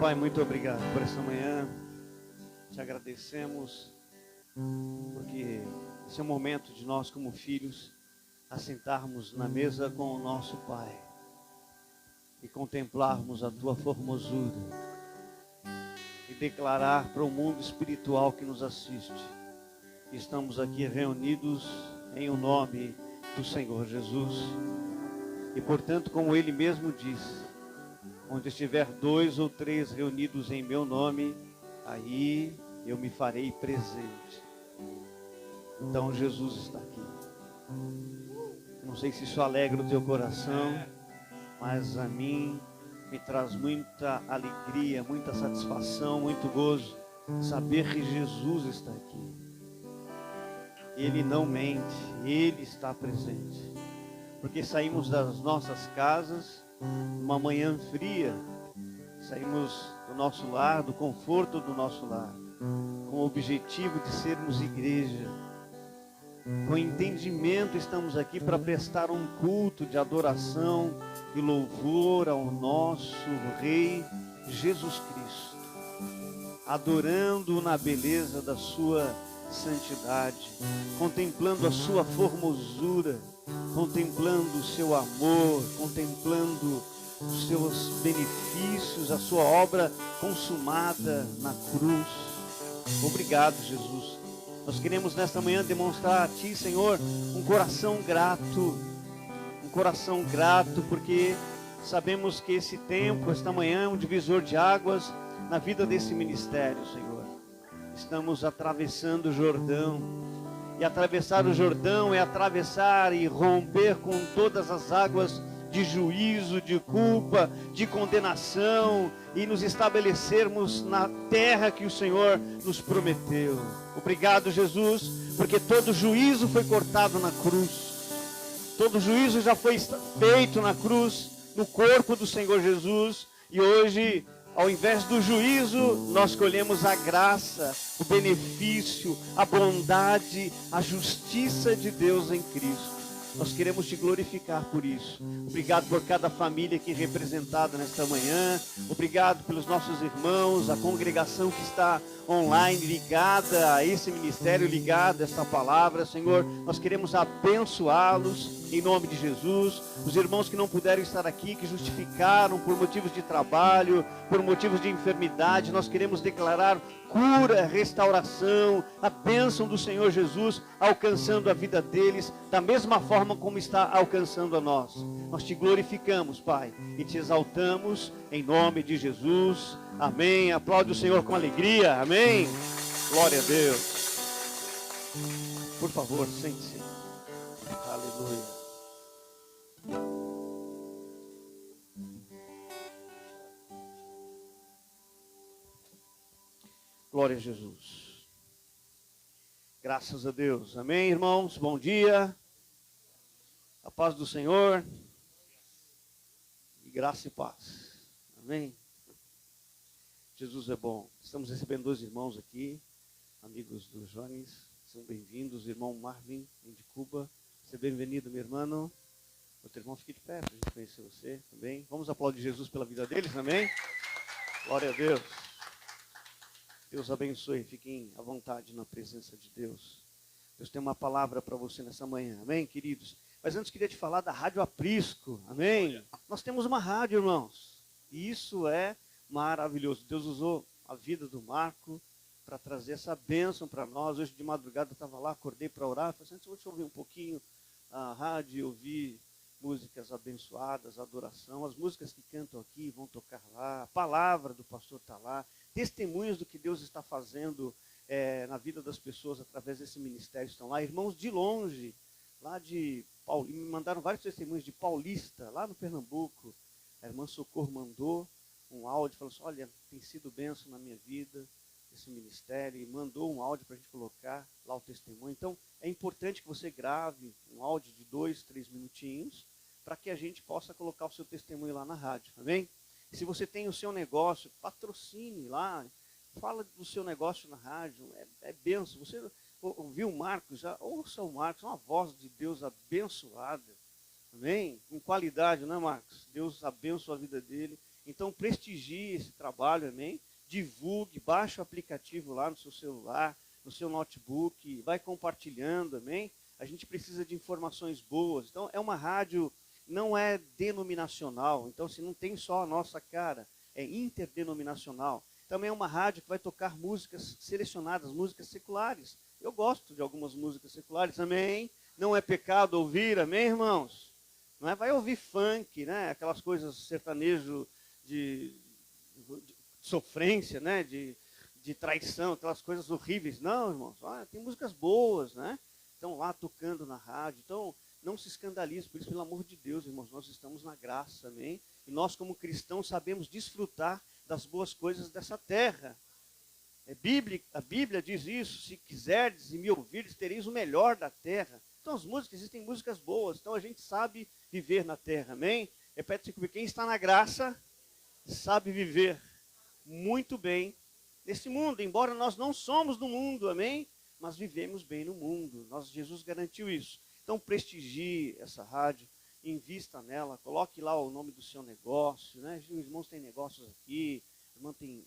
Pai, muito obrigado por essa manhã. Te agradecemos porque esse é o momento de nós como filhos assentarmos na mesa com o nosso Pai e contemplarmos a Tua formosura e declarar para o mundo espiritual que nos assiste que estamos aqui reunidos em o nome do Senhor Jesus. E portanto, como Ele mesmo disse, onde estiver 2 ou 3 reunidos em meu nome, aí eu me farei presente. Então Jesus está aqui. Não sei se isso alegra o teu coração, mas a mim me traz muita alegria, muita satisfação, muito gozo saber que Jesus está aqui. Ele não mente, Ele está presente. Porque saímos das nossas casas, uma manhã fria, saímos do nosso lar, do conforto do nosso lar, com o objetivo de sermos igreja. Com entendimento estamos aqui para prestar um culto de adoração e louvor ao nosso Rei Jesus Cristo, adorando-o na beleza da sua santidade, contemplando a sua formosura, contemplando o seu amor, contemplando os seus benefícios, a sua obra consumada na cruz. Obrigado, Jesus. Nós queremos nesta manhã demonstrar a Ti, Senhor, um coração grato, porque sabemos que esse tempo, esta manhã, é um divisor de águas na vida desse ministério, Senhor. Estamos atravessando o Jordão, e atravessar o Jordão é atravessar e romper com todas as águas de juízo, de culpa, de condenação, e nos estabelecermos na terra que o Senhor nos prometeu. Obrigado, Jesus, porque todo juízo foi cortado na cruz, todo juízo já foi feito na cruz, no corpo do Senhor Jesus, e hoje, ao invés do juízo, nós colhemos a graça, o benefício, a bondade, a justiça de Deus em Cristo. Nós queremos te glorificar por isso. Obrigado por cada família aqui representada nesta manhã. Obrigado pelos nossos irmãos, a congregação que está online, ligada a esse ministério, ligada a esta palavra. Senhor, nós queremos abençoá-los em nome de Jesus. Os irmãos que não puderam estar aqui, que justificaram por motivos de trabalho, por motivos de enfermidade, nós queremos declarar cura, restauração, a bênção do Senhor Jesus alcançando a vida deles, da mesma forma como está alcançando a nós. Nós te glorificamos, Pai, e te exaltamos em nome de Jesus. Amém. Aplaude o Senhor com alegria. Amém. Glória a Deus. Por favor, sente-se. Aleluia. Glória a Jesus. Graças a Deus. Amém, irmãos? Bom dia. A paz do Senhor. E graça e paz. Amém? Jesus é bom. Estamos recebendo 2 irmãos aqui, amigos do Jones. São bem-vindos. Irmão Marvin, de Cuba. Seja bem-vindo, meu irmão. Outro irmão, fique de pé para a gente conhecer você também. Vamos aplaudir Jesus pela vida deles, amém? Glória a Deus. Deus abençoe, fiquem à vontade na presença de Deus. Deus tem uma palavra para você nessa manhã, amém, queridos? Mas antes queria te falar da Rádio Aprisco, amém? Nós temos uma rádio, irmãos, e isso é maravilhoso. Deus usou a vida do Marco para trazer essa bênção para nós. Hoje de madrugada eu estava lá, acordei para orar, falei assim, deixa eu ouvir um pouquinho a rádio, ouvir músicas abençoadas, adoração, as músicas que cantam aqui vão tocar lá, a palavra do pastor está lá, testemunhos do que Deus está fazendo na vida das pessoas através desse ministério estão lá. Irmãos de longe, lá de Paulista, me mandaram vários testemunhos de Paulista, lá no Pernambuco. A irmã Socorro mandou um áudio, falou assim, olha, tem sido bênção na minha vida esse ministério, e mandou um áudio para a gente colocar lá o testemunho. Então, é importante que você grave um áudio de 2, 3 minutinhos, para que a gente possa colocar o seu testemunho lá na rádio, amém? E se você tem o seu negócio, patrocine lá, fala do seu negócio na rádio, é bênção. Você ouviu o Marcos? Já ouça o Marcos, é uma voz de Deus abençoada. Amém? Com qualidade, não é, Marcos? Deus abençoe a vida dele. Então, prestigie esse trabalho, amém? Divulgue, baixe o aplicativo lá no seu celular, no seu notebook, vai compartilhando, amém? A gente precisa de informações boas. Então, é uma rádio, não é denominacional. Então, se não tem só a nossa cara, é interdenominacional. Também é uma rádio que vai tocar músicas selecionadas, músicas seculares. Eu gosto de algumas músicas seculares, amém? Não é pecado ouvir, amém, irmãos? Não é? Vai ouvir funk, né? Aquelas coisas sertanejo de sofrência, né? De traição, aquelas coisas horríveis. Não, irmãos, olha, tem músicas boas, né? Estão lá tocando na rádio. Então, não se escandalize, por isso, pelo amor de Deus, irmãos, nós estamos na graça, amém? E nós, como cristãos, sabemos desfrutar das boas coisas dessa terra. A Bíblia diz isso: se quiserdes e me ouvirdes, tereis o melhor da terra. Então, as músicas, existem músicas boas, então a gente sabe viver na terra, amém? Repete comigo: quem está na graça sabe viver muito bem nesse mundo, embora nós não somos do mundo, amém? Mas vivemos bem no mundo, Jesus garantiu isso. Então, prestigie essa rádio, invista nela, coloque lá o nome do seu negócio, né? Os irmãos têm negócios aqui,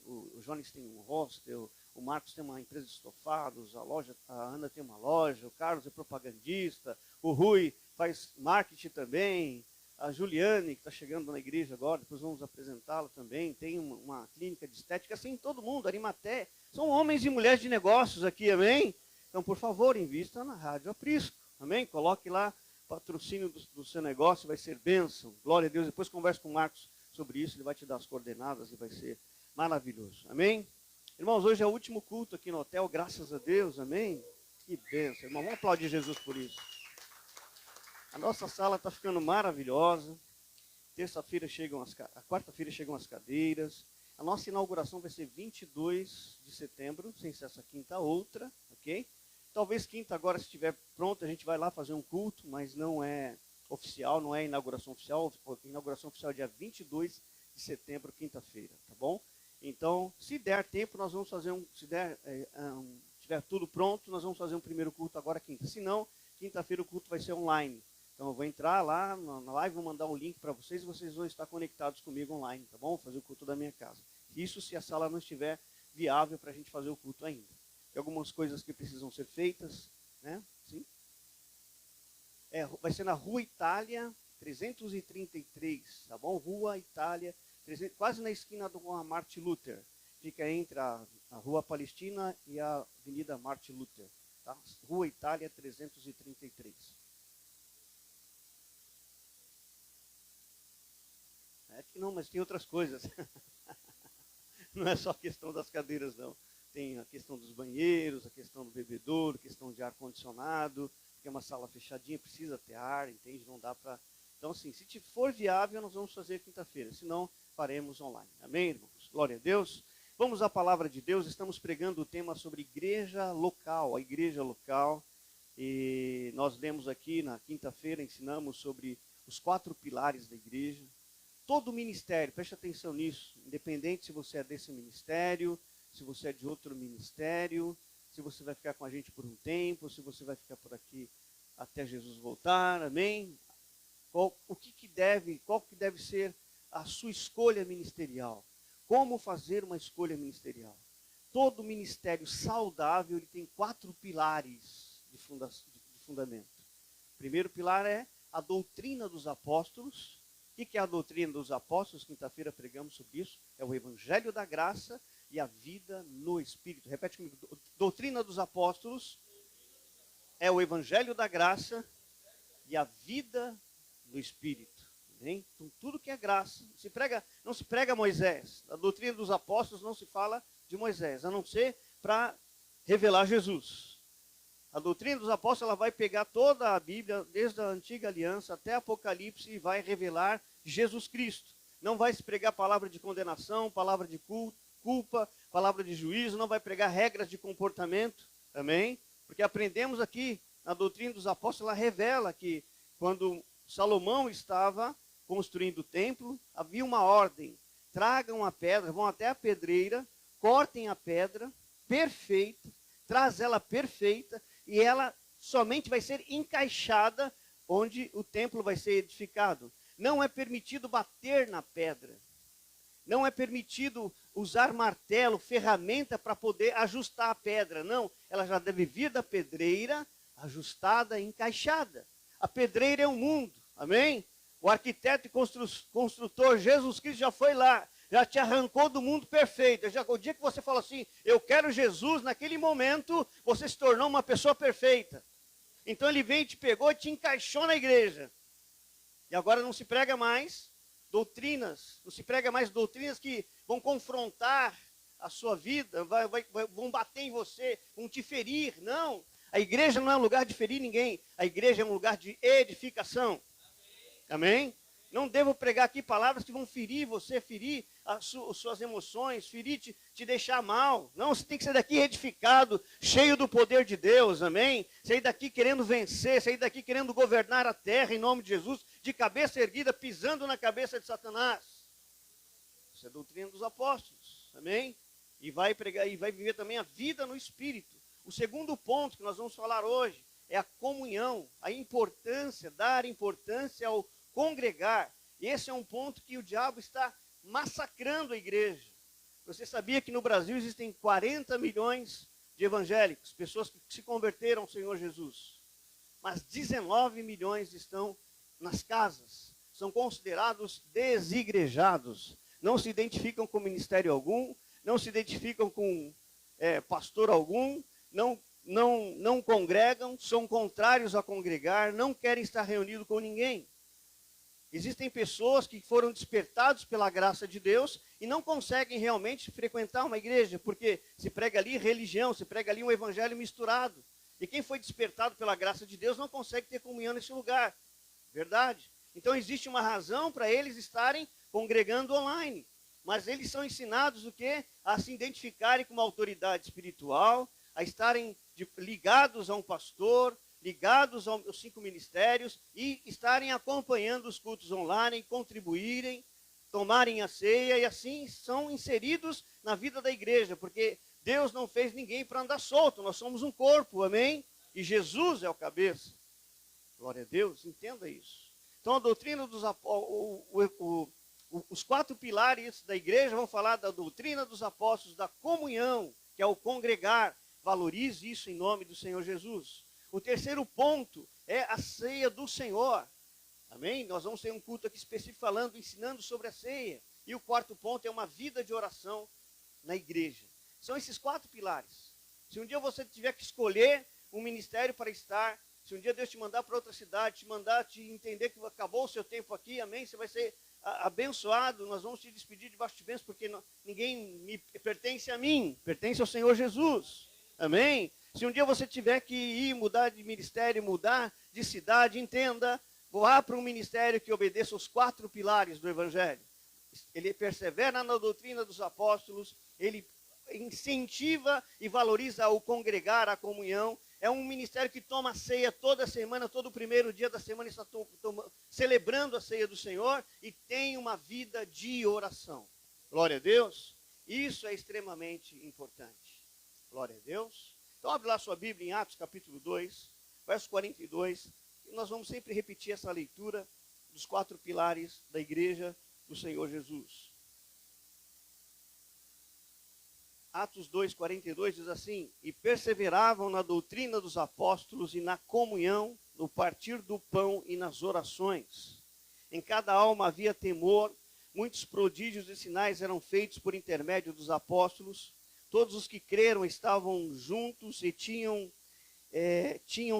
o Jones tem um hostel, o Marcos tem uma empresa de estofados, a Ana tem uma loja, o Carlos é propagandista, o Rui faz marketing também, a Juliane, que está chegando na igreja agora, depois vamos apresentá-la também, tem uma clínica de estética, assim, todo mundo, Arimaté, são homens e mulheres de negócios aqui, amém? Então, por favor, invista na Rádio Aprisco, amém? Coloque lá patrocínio do seu negócio, vai ser bênção, glória a Deus. Depois converse com o Marcos sobre isso, ele vai te dar as coordenadas e vai ser maravilhoso, amém? Irmãos, hoje é o último culto aqui no hotel, graças a Deus, amém? Que bênção, irmão, vamos aplaudir Jesus por isso. A nossa sala está ficando maravilhosa. Quarta-feira chegam as cadeiras. A nossa inauguração vai ser 22 de setembro, sem ser essa quinta, outra, ok? Talvez quinta agora, se estiver pronto, a gente vai lá fazer um culto, mas não é oficial, não é inauguração oficial. A inauguração oficial é dia 22 de setembro, quinta-feira, tá bom? Então, se der tempo, nós vamos fazer tiver tudo pronto, nós vamos fazer um primeiro culto agora quinta. Se não, quinta-feira o culto vai ser online. Então, eu vou entrar lá na live, vou mandar um link para vocês e vocês vão estar conectados comigo online, tá bom? Vou fazer o culto da minha casa. Isso se a sala não estiver viável para a gente fazer o culto ainda. Tem algumas coisas que precisam ser feitas, né? Sim? Vai ser na Rua Itália 333, tá bom? Rua Itália, quase na esquina do Martin Luther. Fica entre a Rua Palestina e a Avenida Martin Luther, tá? Rua Itália 333. Que não, mas tem outras coisas. Não é só a questão das cadeiras, não. Tem a questão dos banheiros, a questão do bebedouro, a questão de ar-condicionado, porque é uma sala fechadinha, precisa ter ar, entende? Não dá para... Então, assim, se for viável, nós vamos fazer quinta-feira. Se não, faremos online. Amém, irmãos? Glória a Deus. Vamos à palavra de Deus. Estamos pregando o tema sobre igreja local, a igreja local. E nós lemos aqui na quinta-feira, ensinamos sobre os 4 pilares da igreja. Todo ministério, preste atenção nisso, independente se você é desse ministério, se você é de outro ministério, se você vai ficar com a gente por um tempo, se você vai ficar por aqui até Jesus voltar, amém? Qual que deve ser a sua escolha ministerial? Como fazer uma escolha ministerial? Todo ministério saudável ele tem 4 pilares de fundamento. O primeiro pilar é a doutrina dos apóstolos. O que é a doutrina dos apóstolos? Quinta-feira pregamos sobre isso. É o evangelho da graça e a vida no Espírito. Repete comigo. Doutrina dos apóstolos é o evangelho da graça e a vida no Espírito. Amém? Então, tudo que é graça. Não se prega Moisés. A doutrina dos apóstolos não se fala de Moisés, a não ser para revelar Jesus. A doutrina dos apóstolos ela vai pegar toda a Bíblia, desde a antiga aliança até Apocalipse, e vai revelar Jesus Cristo. Não vai se pregar palavra de condenação, palavra de culpa, palavra de juízo, não vai pregar regras de comportamento, amém? Porque aprendemos aqui, na doutrina dos apóstolos, ela revela que quando Salomão estava construindo o templo, havia uma ordem: tragam a pedra, vão até a pedreira, cortem a pedra perfeita, traz ela perfeita, e ela somente vai ser encaixada onde o templo vai ser edificado. Não é permitido bater na pedra. Não é permitido usar martelo, ferramenta para poder ajustar a pedra. Não, ela já deve vir da pedreira, ajustada, encaixada. A pedreira é o mundo, amém? O arquiteto e construtor Jesus Cristo já foi lá, já te arrancou do mundo perfeito. O dia que você fala assim, eu quero Jesus, naquele momento você se tornou uma pessoa perfeita. Então ele veio, te pegou e te encaixou na igreja. E agora não se prega mais doutrinas, não se prega mais doutrinas que vão confrontar a sua vida, vão bater em você, vão te ferir. Não, a igreja não é um lugar de ferir ninguém, a igreja é um lugar de edificação. Amém? Não devo pregar aqui palavras que vão ferir você, ferir as suas emoções, ferir, te deixar mal. Não, você tem que sair daqui edificado, cheio do poder de Deus, amém? Sair daqui querendo vencer, sair daqui querendo governar a terra em nome de Jesus, de cabeça erguida, pisando na cabeça de Satanás. Isso é a doutrina dos apóstolos, amém? E vai pregar, e vai viver também a vida no Espírito. O segundo ponto que nós vamos falar hoje é a comunhão, a importância, dar importância ao congregar. Esse é um ponto que o diabo está massacrando a igreja. Você sabia que no Brasil existem 40 milhões de evangélicos, pessoas que se converteram ao Senhor Jesus. Mas 19 milhões estão nas casas, são considerados desigrejados. Não se identificam com ministério algum, não se identificam com pastor algum, não congregam, são contrários a congregar, não querem estar reunidos com ninguém. Existem pessoas que foram despertados pela graça de Deus e não conseguem realmente frequentar uma igreja, porque se prega ali religião, se prega ali um evangelho misturado. E quem foi despertado pela graça de Deus não consegue ter comunhão nesse lugar. Verdade? Então existe uma razão para eles estarem congregando online. Mas eles são ensinados o quê? A se identificarem com uma autoridade espiritual, a estarem ligados a um pastor, ligados aos 5 ministérios e estarem acompanhando os cultos online, contribuírem, tomarem a ceia e assim são inseridos na vida da igreja, porque Deus não fez ninguém para andar solto, nós somos um corpo, amém? E Jesus é o cabeça. Glória a Deus, entenda isso. Então a doutrina dos os 4 pilares da igreja vão falar da doutrina dos apóstolos, da comunhão, que é o congregar. Valorize isso em nome do Senhor Jesus. O terceiro ponto é a ceia do Senhor. Amém? Nós vamos ter um culto aqui específico falando, ensinando sobre a ceia. E o quarto ponto é uma vida de oração na igreja. São esses 4 pilares. Se um dia você tiver que escolher um ministério para estar, se um dia Deus te mandar para outra cidade, te entender que acabou o seu tempo aqui, amém? Você vai ser abençoado, nós vamos te despedir debaixo de bênçãos, porque ninguém me pertence a mim, pertence ao Senhor Jesus. Amém? Se um dia você tiver que ir, mudar de ministério, mudar de cidade, entenda, vá para um ministério que obedeça os 4 pilares do Evangelho. Ele persevera na doutrina dos apóstolos, ele incentiva e valoriza o congregar, a comunhão. É um ministério que toma ceia toda semana, todo primeiro dia da semana está celebrando a ceia do Senhor e tem uma vida de oração. Glória a Deus. Isso é extremamente importante. Glória a Deus. Então abre lá sua Bíblia em Atos capítulo 2, verso 42. E nós vamos sempre repetir essa leitura dos 4 pilares da igreja do Senhor Jesus. Atos 2, 42 diz assim: e perseveravam na doutrina dos apóstolos e na comunhão, no partir do pão e nas orações. Em cada alma havia temor, muitos prodígios e sinais eram feitos por intermédio dos apóstolos. Todos os que creram estavam juntos e tinham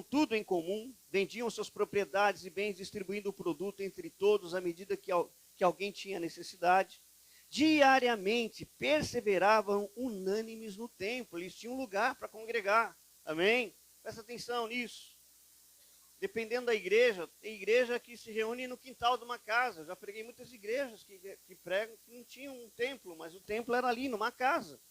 tudo em comum, vendiam suas propriedades e bens, distribuindo o produto entre todos à medida que alguém tinha necessidade. Diariamente perseveravam unânimes no templo, eles tinham lugar para congregar, amém? Presta atenção nisso. Dependendo da igreja, tem igreja que se reúne no quintal de uma casa. Eu já preguei muitas igrejas que pregam que não tinham um templo, mas o templo era ali, numa casa.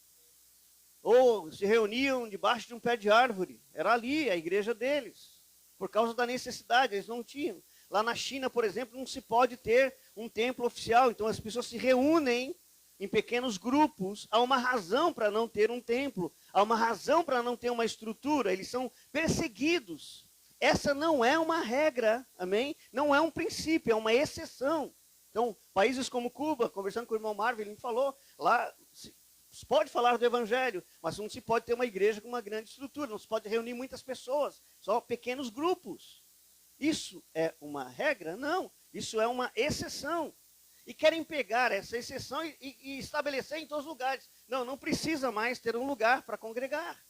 Ou se reuniam debaixo de um pé de árvore, era ali a igreja deles, por causa da necessidade, eles não tinham. Lá na China, por exemplo, não se pode ter um templo oficial, então as pessoas se reúnem em pequenos grupos. Há uma razão para não ter um templo, há uma razão para não ter uma estrutura, eles são perseguidos. essa não é uma regra, amém? Não é um princípio, é uma exceção. Então, países como Cuba, conversando com o irmão Marvel, ele me falou, lá se pode falar do evangelho, mas não se pode ter uma igreja com uma grande estrutura, não se pode reunir muitas pessoas, só pequenos grupos. Isso é uma regra? Não, isso é uma exceção. E querem pegar essa exceção e estabelecer em todos os lugares. Não, não precisa mais ter um lugar para congregar.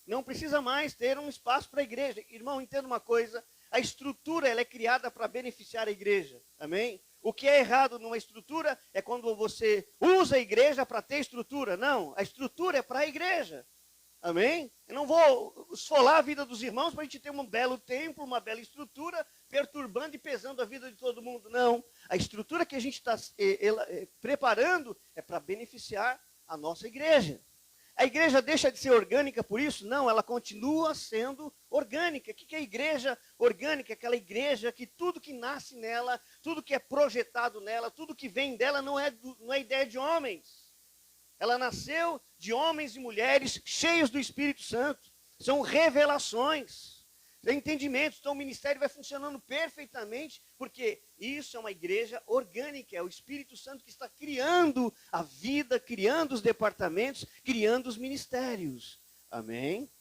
Não precisa mais ter um espaço para a igreja. Irmão, entenda uma coisa, a estrutura ela é criada para beneficiar a igreja. Amém? O que é errado numa estrutura é quando você usa a igreja para ter estrutura. Não, a estrutura é para a igreja. Amém? Eu não vou esfolar a vida dos irmãos para a gente ter um belo templo, uma bela estrutura, perturbando e pesando a vida de todo mundo. Não. A estrutura que a gente está preparando é para beneficiar a nossa igreja. A igreja deixa de ser orgânica por isso? Não, ela continua sendo orgânica. O que é a igreja orgânica? Aquela igreja que tudo que nasce nela, tudo que é projetado nela, tudo que vem dela não é ideia de homens. Ela nasceu de homens e mulheres cheios do Espírito Santo. São revelações, entendimentos. Então o ministério vai funcionando perfeitamente, porque isso é uma igreja orgânica. É o Espírito Santo que está criando a vida, criando os departamentos, criando os ministérios. Amém?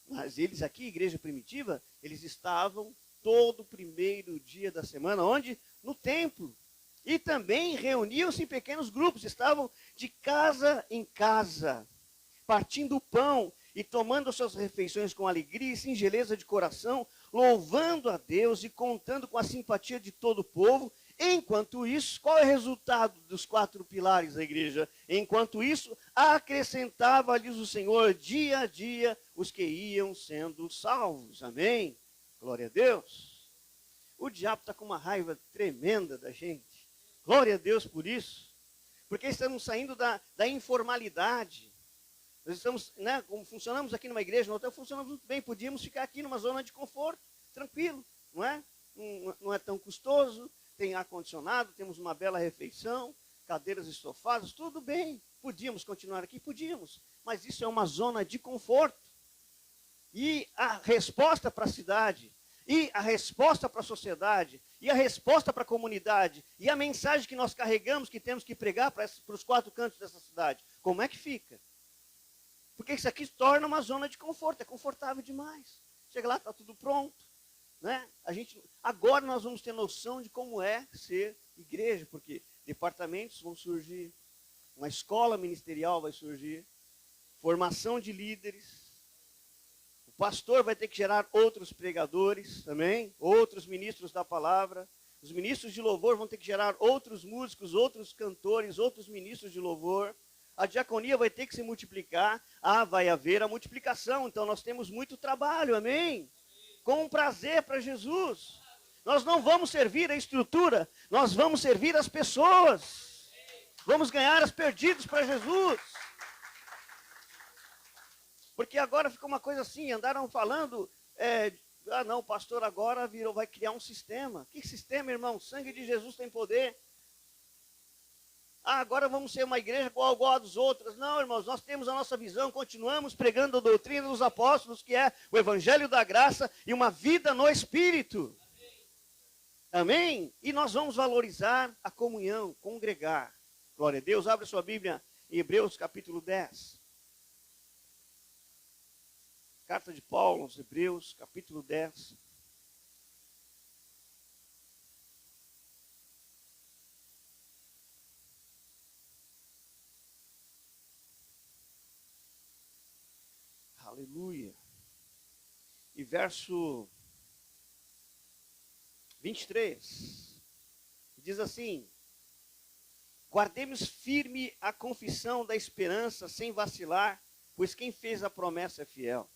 Mas eles aqui, igreja primitiva, eles estavam todo primeiro dia da semana, onde? No templo. E também reuniam-se em pequenos grupos, estavam de casa em casa, partindo o pão e tomando suas refeições com alegria e singeleza de coração, louvando a Deus e contando com a simpatia de todo o povo. Enquanto isso, qual é o resultado dos 4 pilares da igreja? Enquanto isso, acrescentava-lhes o Senhor dia a dia os que iam sendo salvos. Amém? Glória a Deus. O diabo está com uma raiva tremenda da gente. Glória a Deus por isso. Porque estamos saindo da informalidade. Nós estamos, né, como funcionamos aqui numa igreja, nós funcionamos muito bem. Podíamos ficar aqui numa zona de conforto, tranquilo, não é? Não é tão custoso, tem ar-condicionado, temos uma bela refeição, cadeiras estofadas, tudo bem. Podíamos continuar aqui? Podíamos. Mas isso é uma zona de conforto. E a resposta para a cidade, e a resposta para a sociedade, e a resposta para a comunidade, e a mensagem que nós carregamos, que temos que pregar para os 4 cantos dessa cidade, como é que fica? Porque isso aqui torna uma zona de conforto, é confortável demais. Chega lá, está tudo pronto. Né? Agora nós vamos ter noção de como é ser igreja, porque departamentos vão surgir, uma escola ministerial vai surgir, formação de líderes, o pastor vai ter que gerar outros pregadores também, outros ministros da palavra, os ministros de louvor vão ter que gerar outros músicos, outros cantores, outros ministros de louvor, a diaconia vai ter que se multiplicar, vai haver a multiplicação, então nós temos muito trabalho, amém? Com prazer para Jesus. Nós não vamos servir a estrutura, nós vamos servir as pessoas. Vamos ganhar as perdidas para Jesus. Porque agora fica uma coisa assim, andaram falando, não, o pastor agora vai criar um sistema. Que sistema, irmão? O sangue de Jesus tem poder. Agora vamos ser uma igreja igual a dos outros. Não, irmãos, nós temos a nossa visão, continuamos pregando a doutrina dos apóstolos, que é o evangelho da graça e uma vida no Espírito. Amém? E nós vamos valorizar a comunhão, congregar. Glória a Deus. Abre sua Bíblia em Hebreus capítulo 10. Carta de Paulo aos Hebreus, capítulo 10. Aleluia. E verso 23. Diz assim: guardemos firme a confissão da esperança sem vacilar, pois quem fez a promessa é fiel.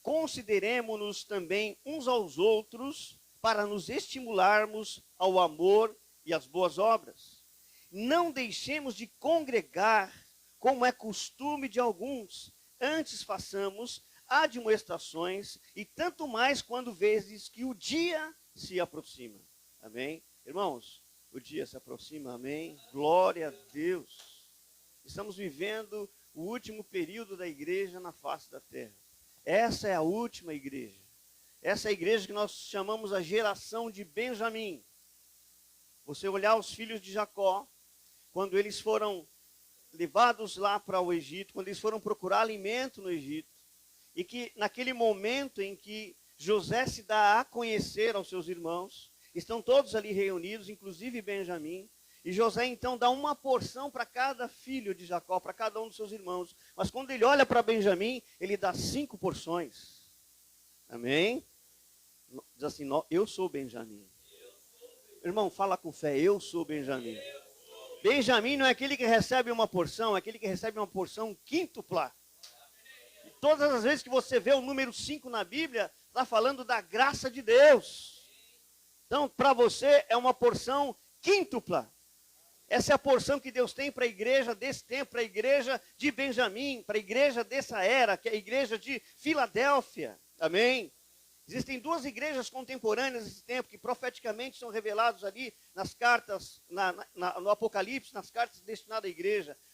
Consideremo-nos também uns aos outros para nos estimularmos ao amor e às boas obras. Não deixemos de congregar, como é costume de alguns, antes façamos admoestações, e tanto mais quando vezes que o dia se aproxima. Amém? Irmãos, o dia se aproxima, amém? Glória a Deus. Estamos vivendo o último período da igreja na face da terra. Essa é a última igreja. Essa é a igreja que nós chamamos a geração de Benjamim. Você olhar os filhos de Jacó, quando eles foram levados lá para o Egito, quando eles foram procurar alimento no Egito, e que naquele momento em que José se dá a conhecer aos seus irmãos, estão todos ali reunidos, inclusive Benjamim, e José então dá uma porção para cada filho de Jacó, para cada um dos seus irmãos. Mas quando ele olha para Benjamim, ele dá 5 porções. Amém? Diz assim, eu sou Benjamim. Irmão, fala com fé, eu sou Benjamim. Benjamim não é aquele que recebe uma porção, é aquele que recebe uma porção quíntupla. E todas as vezes que você vê o número 5 na Bíblia, está falando da graça de Deus. Então, para você é uma porção quíntupla. Essa é a porção que Deus tem para a igreja desse tempo, para a igreja de Benjamim, para a igreja dessa era, que é a igreja de Filadélfia. Amém? Existem 2 igrejas contemporâneas nesse tempo que profeticamente são revelados ali nas cartas, no Apocalipse, nas cartas destinadas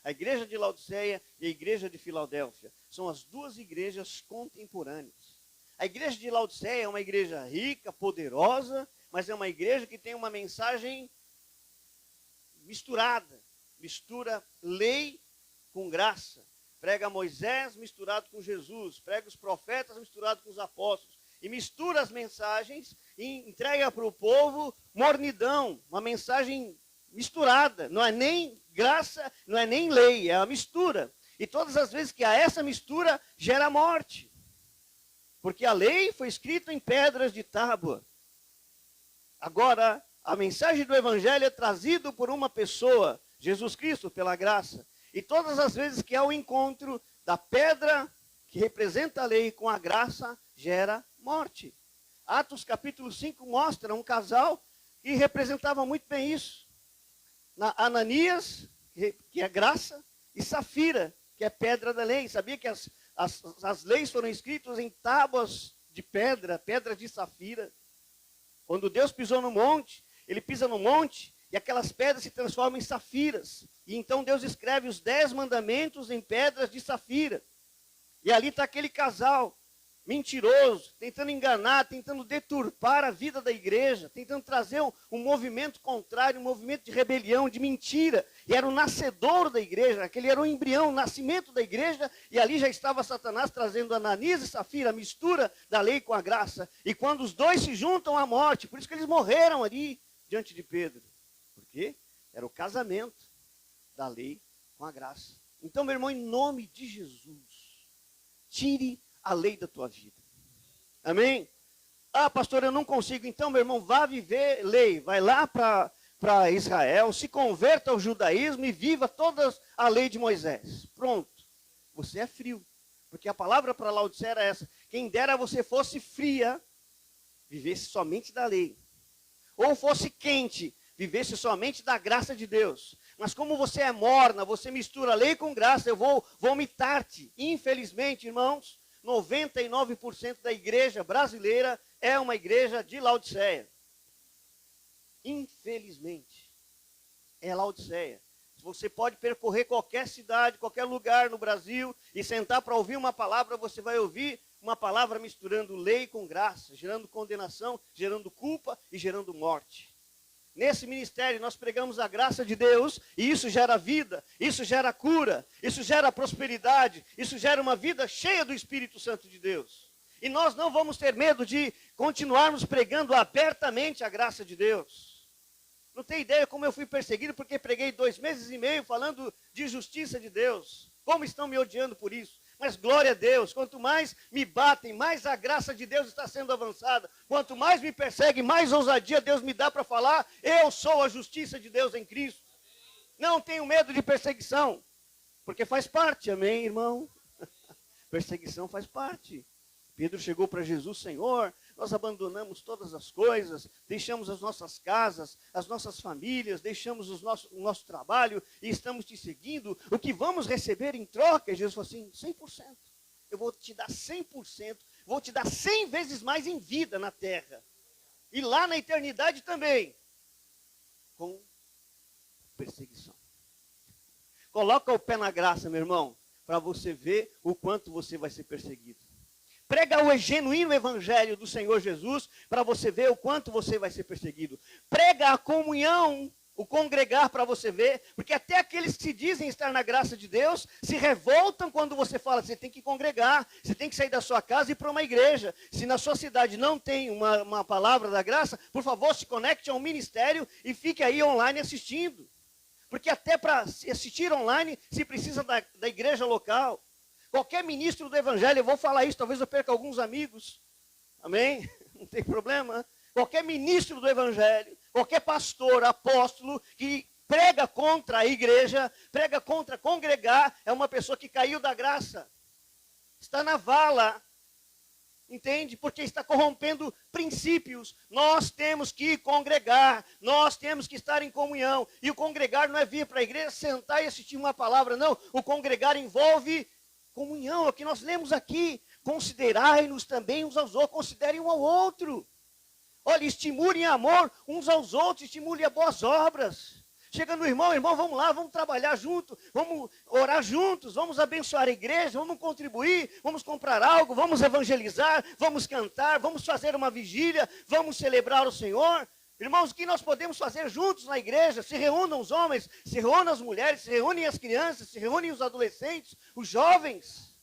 à igreja de Laodiceia e a igreja de Filadélfia. São as 2 igrejas contemporâneas. A igreja de Laodiceia é uma igreja rica, poderosa, mas é uma igreja que tem uma mensagem misturada. Mistura lei com graça. Prega Moisés misturado com Jesus. Prega os profetas misturado com os apóstolos. E mistura as mensagens e entrega para o povo mornidão. Uma mensagem misturada. Não é nem graça, não é nem lei. É a mistura. E todas as vezes que há essa mistura, gera morte. Porque a lei foi escrita em pedras de tábua. Agora, a mensagem do evangelho é trazida por uma pessoa, Jesus Cristo, pela graça. E todas as vezes que há o encontro da pedra que representa a lei com a graça, gera morte. Atos capítulo 5 mostra um casal que representava muito bem isso. Ananias, que é graça, e Safira, que é pedra da lei. Sabia que as leis foram escritas em tábuas de pedra, pedra de safira. Quando Deus pisou no monte, ele pisa no monte e aquelas pedras se transformam em safiras. E então Deus escreve os 10 mandamentos em pedras de safira. E ali está aquele casal mentiroso, tentando enganar, tentando deturpar a vida da igreja, tentando trazer um movimento contrário, um movimento de rebelião, de mentira. E era o nascedor da igreja, aquele era o embrião, o nascimento da igreja, e ali já estava Satanás trazendo Ananias e Safira, a mistura da lei com a graça. E quando os dois se juntam à morte, por isso que eles morreram ali diante de Pedro. Por quê? Era o casamento da lei com a graça. Então, meu irmão, em nome de Jesus, tire a lei da tua vida. Amém? Ah, pastor, eu não consigo. Então, meu irmão, vá viver lei. Vai lá para Israel, se converta ao judaísmo e viva toda a lei de Moisés. Pronto. Você é frio. Porque a palavra para Laodiceia era essa. Quem dera você fosse fria, vivesse somente da lei. Ou fosse quente, vivesse somente da graça de Deus. Mas como você é morna, você mistura lei com graça, eu vou vomitar-te. Infelizmente, irmãos, 99% da igreja brasileira é uma igreja de Laodiceia. Infelizmente, é Laodiceia. Você pode percorrer qualquer cidade, qualquer lugar no Brasil e sentar para ouvir uma palavra, você vai ouvir uma palavra misturando lei com graça, gerando condenação, gerando culpa e gerando morte. Nesse ministério nós pregamos a graça de Deus e isso gera vida, isso gera cura, isso gera prosperidade, isso gera uma vida cheia do Espírito Santo de Deus. E nós não vamos ter medo de continuarmos pregando abertamente a graça de Deus. Não tem ideia como eu fui perseguido porque preguei 2 meses e meio falando de justiça de Deus. Como estão me odiando por isso? Mas glória a Deus, quanto mais me batem, mais a graça de Deus está sendo avançada. Quanto mais me perseguem, mais ousadia Deus me dá para falar, eu sou a justiça de Deus em Cristo. Não tenho medo de perseguição, porque faz parte, amém, irmão? Perseguição faz parte. Pedro chegou para Jesus, Senhor, nós abandonamos todas as coisas, deixamos as nossas casas, as nossas famílias, deixamos o nosso trabalho e estamos te seguindo. O que vamos receber em troca? E Jesus falou assim, 100%. Eu vou te dar 100%, vou te dar 100 vezes mais em vida na terra. E lá na eternidade também, com perseguição. Coloca o pé na graça, meu irmão, para você ver o quanto você vai ser perseguido. Prega o genuíno evangelho do Senhor Jesus, para você ver o quanto você vai ser perseguido. Prega a comunhão, o congregar, para você ver, porque até aqueles que se dizem estar na graça de Deus, se revoltam quando você fala, você tem que congregar, você tem que sair da sua casa e ir para uma igreja. Se na sua cidade não tem uma palavra da graça, por favor, se conecte a um ministério e fique aí online assistindo. Porque até para assistir online, se precisa da igreja local. Qualquer ministro do evangelho, eu vou falar isso, talvez eu perca alguns amigos. Amém? Não tem problema. Qualquer ministro do evangelho, qualquer pastor, apóstolo, que prega contra a igreja, prega contra congregar, é uma pessoa que caiu da graça. Está na vala. Entende? Porque está corrompendo princípios. Nós temos que congregar, nós temos que estar em comunhão. E o congregar não é vir para a igreja, sentar e assistir uma palavra, não. O congregar envolve comunhão, é o que nós lemos aqui. Considerai-nos também uns aos outros, considerem um ao outro. Olha, estimulem amor uns aos outros, estimulem a boas obras. Chega no irmão, vamos lá, vamos trabalhar junto, vamos orar juntos, vamos abençoar a igreja, vamos contribuir, vamos comprar algo, vamos evangelizar, vamos cantar, vamos fazer uma vigília, vamos celebrar o Senhor. Irmãos, o que nós podemos fazer juntos na igreja? Se reúnam os homens, se reúnam as mulheres, se reúnem as crianças, se reúnem os adolescentes, os jovens.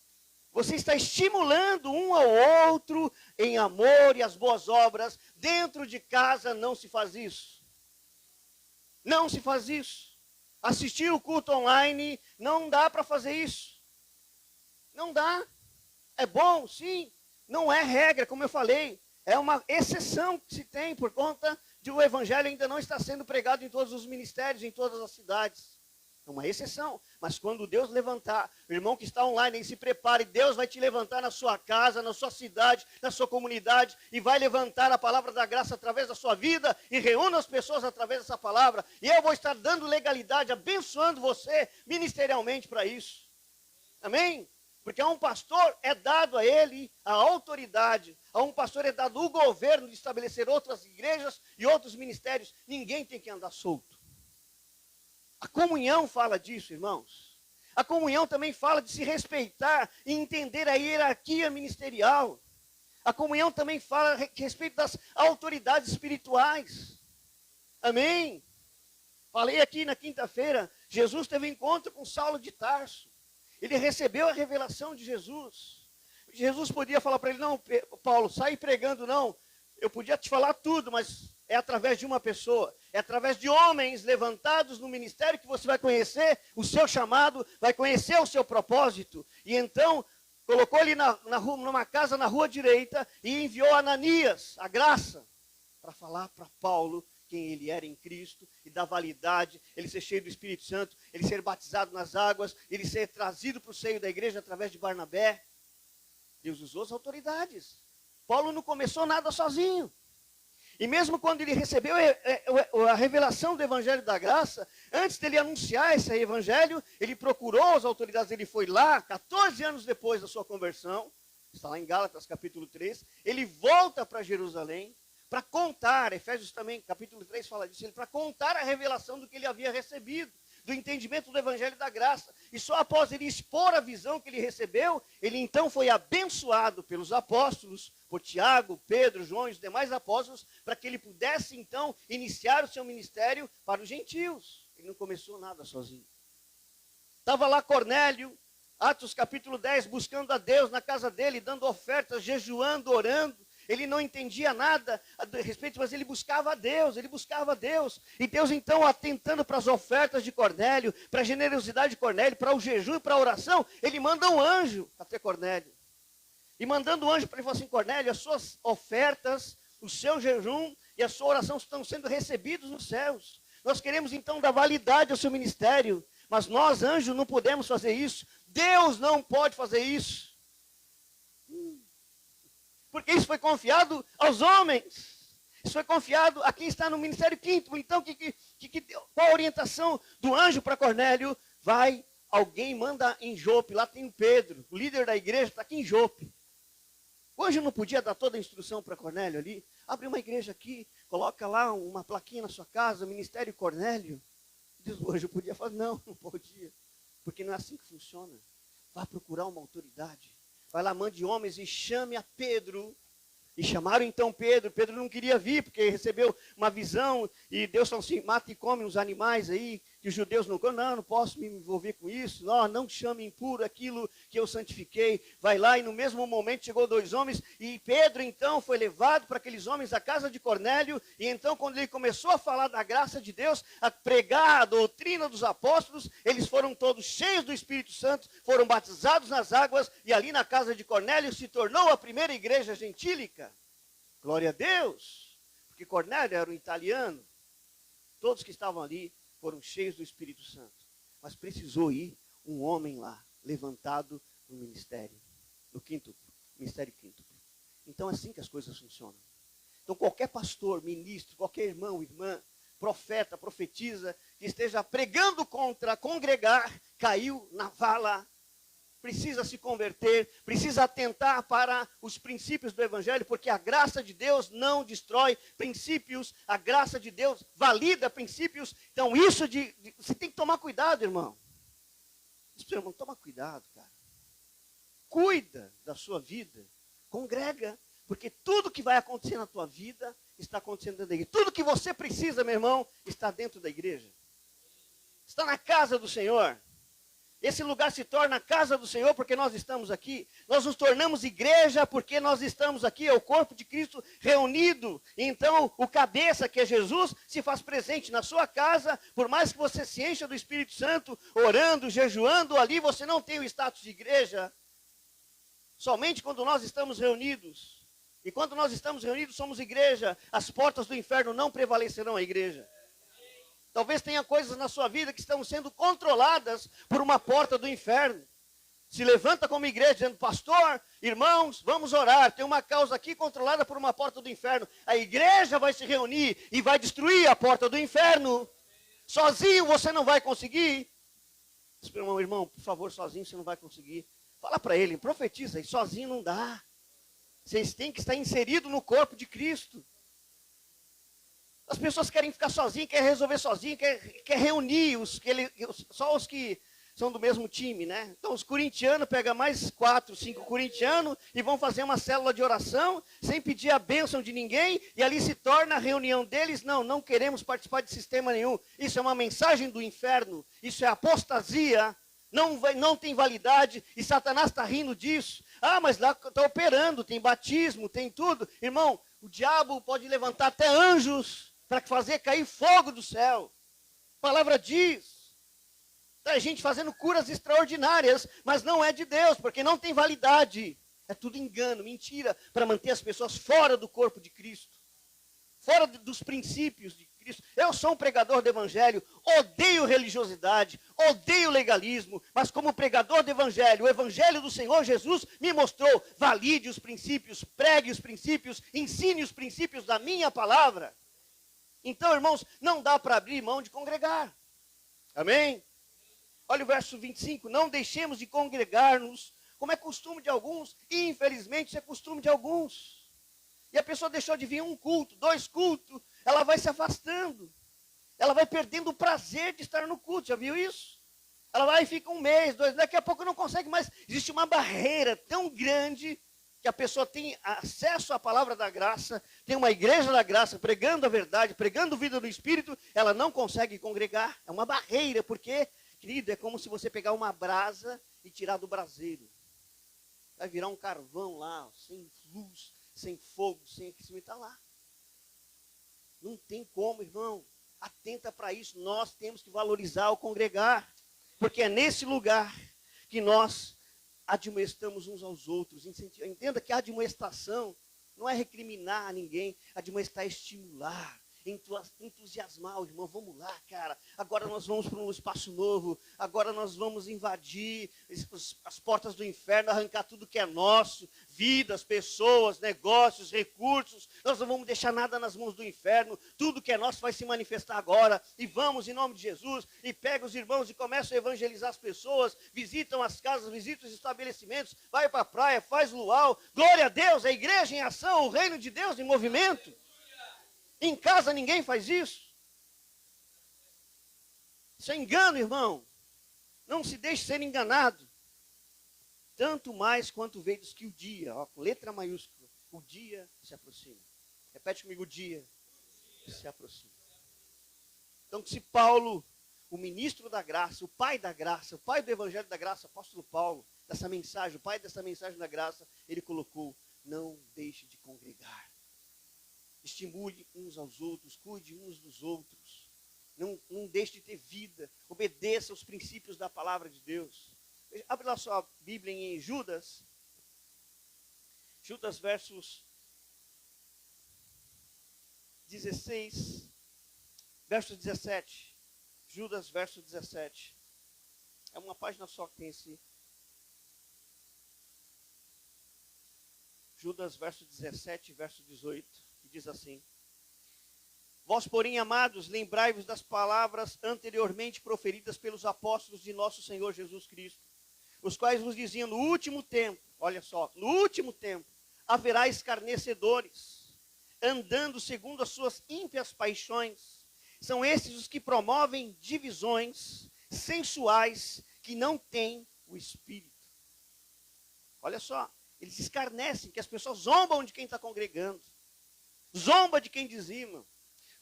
Você está estimulando um ao outro em amor e as boas obras. Dentro de casa não se faz isso. Não se faz isso. Assistir o culto online, não dá para fazer isso. Não dá. É bom, sim. Não é regra, como eu falei. É uma exceção que se tem por conta de o evangelho ainda não estar sendo pregado em todos os ministérios, em todas as cidades. É uma exceção. Mas quando Deus levantar, o irmão que está online, se prepare, Deus vai te levantar na sua casa, na sua cidade, na sua comunidade, e vai levantar a palavra da graça através da sua vida, e reúna as pessoas através dessa palavra, e eu vou estar dando legalidade, abençoando você ministerialmente para isso. Amém? Porque a um pastor é dado a ele a autoridade, a um pastor é dado o governo de estabelecer outras igrejas e outros ministérios. Ninguém tem que andar solto. A comunhão fala disso, irmãos. A comunhão também fala de se respeitar e entender a hierarquia ministerial. A comunhão também fala a respeito das autoridades espirituais. Amém? Falei aqui na quinta-feira, Jesus teve um encontro com Saulo de Tarso. Ele recebeu a revelação de Jesus. Jesus podia falar para ele, não, Paulo, sai pregando, não. Eu podia te falar tudo, mas é através de uma pessoa. É através de homens levantados no ministério que você vai conhecer o seu chamado, vai conhecer o seu propósito. E então, colocou ele numa casa na rua direita e enviou Ananias, a graça, para falar para Paulo quem ele era em Cristo e da validade, ele ser cheio do Espírito Santo, ele ser batizado nas águas, ele ser trazido para o seio da igreja através de Barnabé. Deus usou as autoridades. Paulo não começou nada sozinho. E mesmo quando ele recebeu a revelação do Evangelho da Graça, antes dele anunciar esse Evangelho, ele procurou as autoridades, ele foi lá, 14 anos depois da sua conversão, está lá em Gálatas capítulo 3, ele volta para Jerusalém, para contar, Efésios também, capítulo 3 fala disso, para contar a revelação do que ele havia recebido, do entendimento do Evangelho da Graça. E só após ele expor a visão que ele recebeu, ele então foi abençoado pelos apóstolos, por Tiago, Pedro, João e os demais apóstolos, para que ele pudesse então iniciar o seu ministério para os gentios. Ele não começou nada sozinho. Estava lá Cornélio, Atos capítulo 10, buscando a Deus na casa dele, dando ofertas, jejuando, orando. Ele não entendia nada a respeito, mas ele buscava a Deus, E Deus então, atentando para as ofertas de Cornélio, para a generosidade de Cornélio, para o jejum e para a oração, ele manda um anjo até Cornélio. E mandando o anjo para ele, falou assim, Cornélio, as suas ofertas, o seu jejum e a sua oração estão sendo recebidos nos céus. Nós queremos então dar validade ao seu ministério, mas nós, anjos, não podemos fazer isso. Deus não pode fazer isso. Porque isso foi confiado aos homens. Isso foi confiado a quem está no ministério quinto. Então, qual a orientação do anjo para Cornélio? Alguém manda em Jope, lá tem o Pedro, o líder da igreja está aqui em Jope. O anjo não podia dar toda a instrução para Cornélio ali? Abre uma igreja aqui, coloca lá uma plaquinha na sua casa, Ministério Cornélio. O anjo podia falar, não podia. Porque não é assim que funciona. Vá procurar uma autoridade. vai lá, mande homens e chame a Pedro. E chamaram então Pedro. Pedro não queria vir, porque recebeu uma visão. E Deus falou assim, mata e come uns animais aí, que os judeus não comem. Não, não posso me envolver com isso. Não chame impuro aquilo que eu santifiquei. Vai lá, e no mesmo momento chegou 2 homens. E Pedro então foi levado para aqueles homens à casa de Cornélio. E então quando ele começou a falar da graça de Deus, a pregar a doutrina dos apóstolos, eles foram todos cheios do Espírito Santo, foram batizados nas águas. E ali na casa de Cornélio se tornou a primeira igreja gentílica. Glória a Deus, porque Cornélio era um italiano. Todos que estavam ali foram cheios do Espírito Santo. Mas precisou ir um homem lá, levantado no ministério, no quíntuplo, ministério quíntuplo. Então é assim que as coisas funcionam. Então qualquer pastor, ministro, qualquer irmão, irmã, profeta, profetisa, que esteja pregando contra congregar, caiu na vala. Precisa se converter, precisa atentar para os princípios do Evangelho, porque a graça de Deus não destrói princípios, a graça de Deus valida princípios. Então isso você tem que tomar cuidado, irmão. Diz para o irmão, toma cuidado, cara. Cuida da sua vida, congrega, porque tudo que vai acontecer na tua vida está acontecendo dentro da igreja. Tudo que você precisa, meu irmão, está dentro da igreja. Está na casa do Senhor. Esse lugar se torna a casa do Senhor porque nós estamos aqui. Nós nos tornamos igreja porque nós estamos aqui. É o corpo de Cristo reunido. Então, o cabeça, que é Jesus, se faz presente na sua casa. Por mais que você se encha do Espírito Santo, orando, jejuando, ali você não tem o status de igreja. Somente quando nós estamos reunidos. E quando nós estamos reunidos, somos igreja. As portas do inferno não prevalecerão a igreja. Talvez tenha coisas na sua vida que estão sendo controladas por uma porta do inferno. Se levanta como igreja dizendo, pastor, irmãos, vamos orar. Tem uma causa aqui controlada por uma porta do inferno. A igreja vai se reunir e vai destruir a porta do inferno. Sozinho você não vai conseguir. Diz para o irmão, irmão, por favor, sozinho você não vai conseguir. Fala para ele, profetiza, e sozinho não dá. Vocês têm que estar inseridos no corpo de Cristo. As pessoas querem ficar sozinhas, querem resolver sozinhas, quer reunir só os que são do mesmo time, né? Então os corintianos pegam mais 4, 5 corintianos e vão fazer uma célula de oração, sem pedir a bênção de ninguém, e ali se torna a reunião deles. Não queremos participar de sistema nenhum. Isso é uma mensagem do inferno, isso é apostasia, não tem validade, e Satanás está rindo disso. Ah, mas lá está operando, tem batismo, tem tudo. Irmão, o diabo pode levantar até anjos para fazer cair fogo do céu. A palavra diz. Tem gente fazendo curas extraordinárias, mas não é de Deus, porque não tem validade. É tudo engano, mentira, para manter as pessoas fora do corpo de Cristo. Fora dos princípios de Cristo. Eu sou um pregador do Evangelho, odeio religiosidade, odeio legalismo, mas como pregador do Evangelho, o Evangelho do Senhor Jesus me mostrou, valide os princípios, pregue os princípios, ensine os princípios da minha palavra. Então, irmãos, não dá para abrir mão de congregar. Amém? Olha o verso 25. Não deixemos de congregar-nos, como é costume de alguns, e infelizmente isso é costume de alguns. E a pessoa deixou de vir um culto, 2 cultos, ela vai se afastando. Ela vai perdendo o prazer de estar no culto, já viu isso? Ela vai e fica 1 mês, 2, daqui a pouco não consegue mais. Existe uma barreira tão grande que a pessoa tem acesso à palavra da graça, tem uma igreja da graça, pregando a verdade, pregando vida do Espírito, ela não consegue congregar. É uma barreira, porque, querido, é como se você pegar uma brasa e tirar do braseiro. Vai virar um carvão lá, sem luz, sem fogo, sem aquecimento, está lá. Não tem como, irmão. Atenta para isso. Nós temos que valorizar o congregar, porque é nesse lugar que nós admoestamos uns aos outros. Entenda que a admoestação não é recriminar a ninguém, admoestar é estimular, entusiasmar o irmão. Vamos lá, cara, agora nós vamos para um espaço novo, agora nós vamos invadir as portas do inferno, arrancar tudo que é nosso, vidas, pessoas, negócios, recursos. Nós não vamos deixar nada nas mãos do inferno, tudo que é nosso vai se manifestar agora, e vamos em nome de Jesus, e pega os irmãos e começam a evangelizar as pessoas, visitam as casas, visitam os estabelecimentos, vai para a praia, faz luau. Glória a Deus, a igreja em ação, o reino de Deus em movimento. Em casa ninguém faz isso. Isso é engano, irmão. Não se deixe ser enganado. tanto mais quanto vedes que o dia, ó, com letra maiúscula, o dia se aproxima. Repete comigo, o dia se aproxima. Então, se Paulo, o ministro da graça, o pai da graça, o pai do evangelho da graça, apóstolo Paulo, dessa mensagem, o pai dessa mensagem da graça, ele colocou, não deixe de congregar. Estimule uns aos outros, cuide uns dos outros. Não deixe de ter vida, obedeça aos princípios da palavra de Deus. Abre lá sua Bíblia em Judas. Judas versos 16, verso 17. Judas verso 17. É uma página só que tem esse. Judas verso 17, verso 18, que diz assim: Vós, porém, amados, lembrai-vos das palavras anteriormente proferidas pelos apóstolos de nosso Senhor Jesus Cristo, os quais vos diziam, no último tempo, olha só, no último tempo, haverá escarnecedores, andando segundo as suas ímpias paixões. São esses os que promovem divisões sensuais que não têm o Espírito. Olha só, eles escarnecem, que as pessoas zombam de quem está congregando, zomba de quem dizima,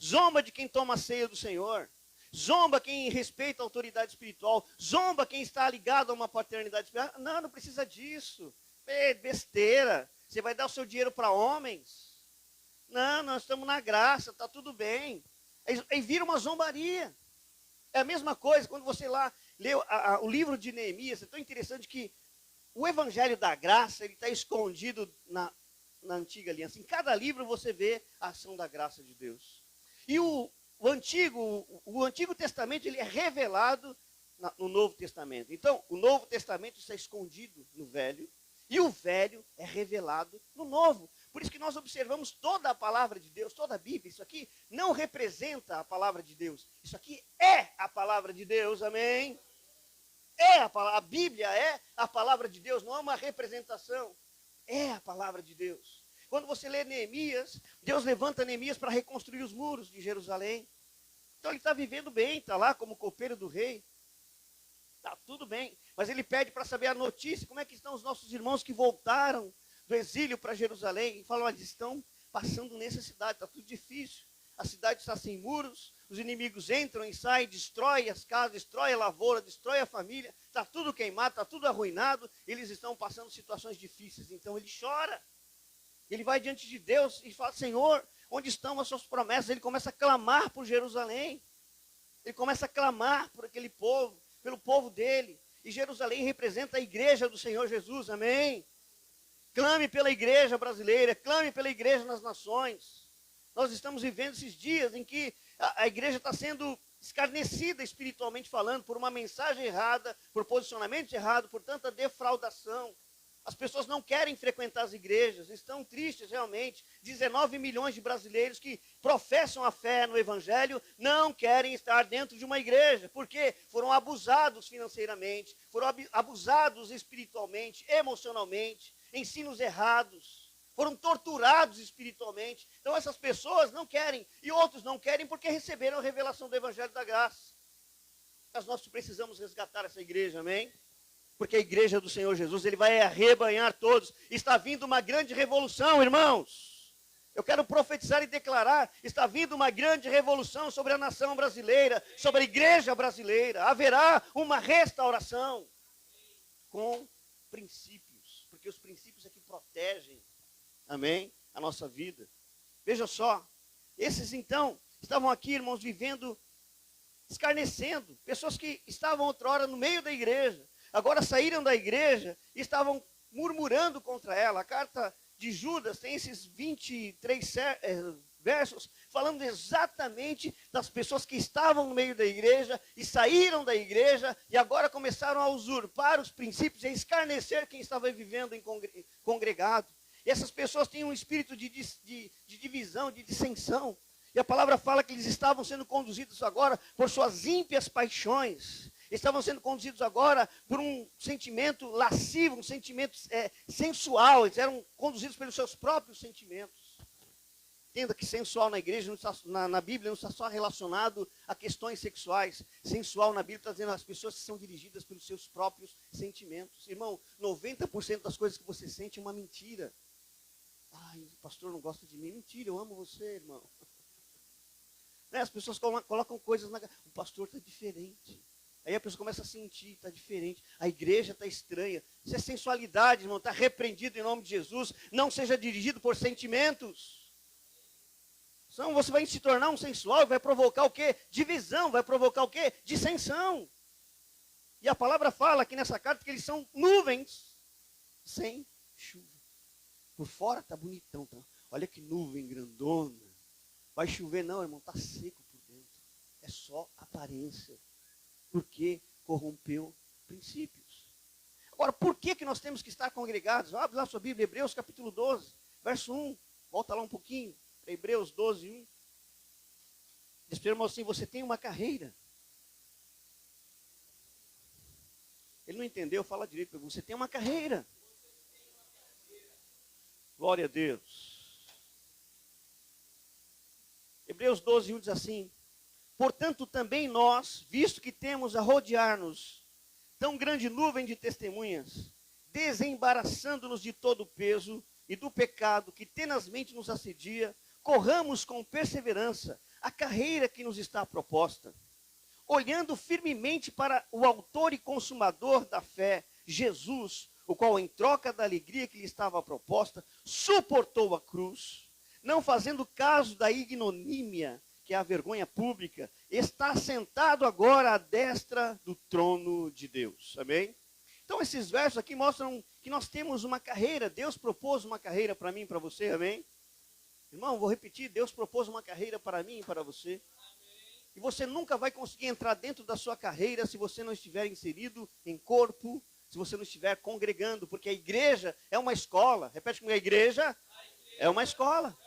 zomba de quem toma a ceia do Senhor, zomba quem respeita a autoridade espiritual, zomba quem está ligado a uma paternidade espiritual. Não precisa disso. Besteira. Você vai dar o seu dinheiro para homens? Não, nós estamos na graça, está tudo bem. Aí vira uma zombaria. É a mesma coisa quando você lá lê o livro de Neemias. É tão interessante que o evangelho da graça ele está escondido na antiga aliança. Em cada livro você vê a ação da graça de Deus. E o Antigo Testamento ele é revelado no Novo Testamento. Então, o Novo Testamento está escondido no Velho, e o Velho é revelado no Novo. Por isso que nós observamos toda a palavra de Deus, toda a Bíblia. Isso aqui não representa a palavra de Deus. Isso aqui é a palavra de Deus, amém? A Bíblia é a palavra de Deus, não é uma representação. É a palavra de Deus. Quando você lê Neemias, Deus levanta Neemias para reconstruir os muros de Jerusalém. Então ele está vivendo bem, está lá como copeiro do rei. Está tudo bem. Mas ele pede para saber a notícia, como é que estão os nossos irmãos que voltaram do exílio para Jerusalém. E falam, eles estão passando necessidade, está tudo difícil. A cidade está sem muros, os inimigos entram e saem, destrói as casas, destrói a lavoura, destrói a família. Está tudo queimado, está tudo arruinado. Eles estão passando situações difíceis. Então ele chora. Ele vai diante de Deus e fala, Senhor, onde estão as suas promessas? Ele começa a clamar por Jerusalém. Ele começa a clamar por aquele povo, pelo povo dele. E Jerusalém representa a igreja do Senhor Jesus, amém? Clame pela igreja brasileira, clame pela igreja nas nações. Nós estamos vivendo esses dias em que a igreja está sendo escarnecida espiritualmente falando, por uma mensagem errada, por posicionamento errado, por tanta defraudação. As pessoas não querem frequentar as igrejas, estão tristes realmente. 19 milhões de brasileiros que professam a fé no Evangelho não querem estar dentro de uma igreja. Por quê? Foram abusados financeiramente, foram abusados espiritualmente, emocionalmente, ensinos errados, foram torturados espiritualmente. Então essas pessoas não querem, e outros não querem porque receberam a revelação do Evangelho da graça. Mas nós precisamos resgatar essa igreja, amém? Porque a igreja do Senhor Jesus, ele vai arrebanhar todos. Está vindo uma grande revolução, irmãos. Eu quero profetizar e declarar, está vindo uma grande revolução sobre a nação brasileira, sobre a igreja brasileira. Haverá uma restauração com princípios, porque os princípios é que protegem, amém, a nossa vida. Veja só, esses então estavam aqui, irmãos, vivendo, escarnecendo. Pessoas que estavam outrora no meio da igreja, agora saíram da igreja e estavam murmurando contra ela. A carta de Judas tem esses 23 versos falando exatamente das pessoas que estavam no meio da igreja e saíram da igreja e agora começaram a usurpar os princípios e a escarnecer quem estava vivendo em congregado. E essas pessoas têm um espírito de divisão, de dissensão. E a palavra fala que eles estavam sendo conduzidos agora por suas ímpias paixões. Estavam sendo conduzidos agora por um sentimento lascivo, um sentimento sensual. Eles eram conduzidos pelos seus próprios sentimentos. Entenda que sensual na igreja, não está, na Bíblia, não está só relacionado a questões sexuais. Sensual na Bíblia está dizendo as pessoas que são dirigidas pelos seus próprios sentimentos. Irmão, 90% das coisas que você sente é uma mentira. Ai, o pastor não gosta de mim. Mentira, eu amo você, irmão. Né? As pessoas colocam coisas na... O pastor está diferente. Aí a pessoa começa a sentir, está diferente. A igreja está estranha. Isso é sensualidade, irmão. Está repreendido em nome de Jesus. Não seja dirigido por sentimentos. Senão você vai se tornar um sensual e vai provocar o quê? Divisão, vai provocar o quê? Dissensão. E a palavra fala aqui nessa carta que eles são nuvens sem chuva. Por fora está bonitão. Tá? Olha que nuvem grandona. Vai chover não, irmão, está seco por dentro. É só aparência. Porque corrompeu princípios. Agora, por que nós temos que estar congregados? Abre lá sua Bíblia, Hebreus capítulo 12, verso 1. Volta lá um pouquinho. Hebreus 12, 1. Diz para o irmão assim, você tem uma carreira. Ele não entendeu, fala direito. Você tem uma carreira. Glória a Deus. Hebreus 12, 1 diz assim, portanto também nós, visto que temos a rodear-nos tão grande nuvem de testemunhas, desembaraçando-nos de todo o peso e do pecado que tenazmente nos assedia, corramos com perseverança a carreira que nos está proposta, olhando firmemente para o autor e consumador da fé, Jesus, o qual em troca da alegria que lhe estava proposta, suportou a cruz, não fazendo caso da ignomínia, que é a vergonha pública, está sentado agora à destra do trono de Deus. Amém? Então esses versos aqui mostram que nós temos uma carreira, Deus propôs uma carreira para mim e para você, amém? Irmão, vou repetir, Deus propôs uma carreira para mim e para você. E você nunca vai conseguir entrar dentro da sua carreira se você não estiver inserido em corpo, se você não estiver congregando, porque a igreja é uma escola. Repete comigo, a igreja é uma escola.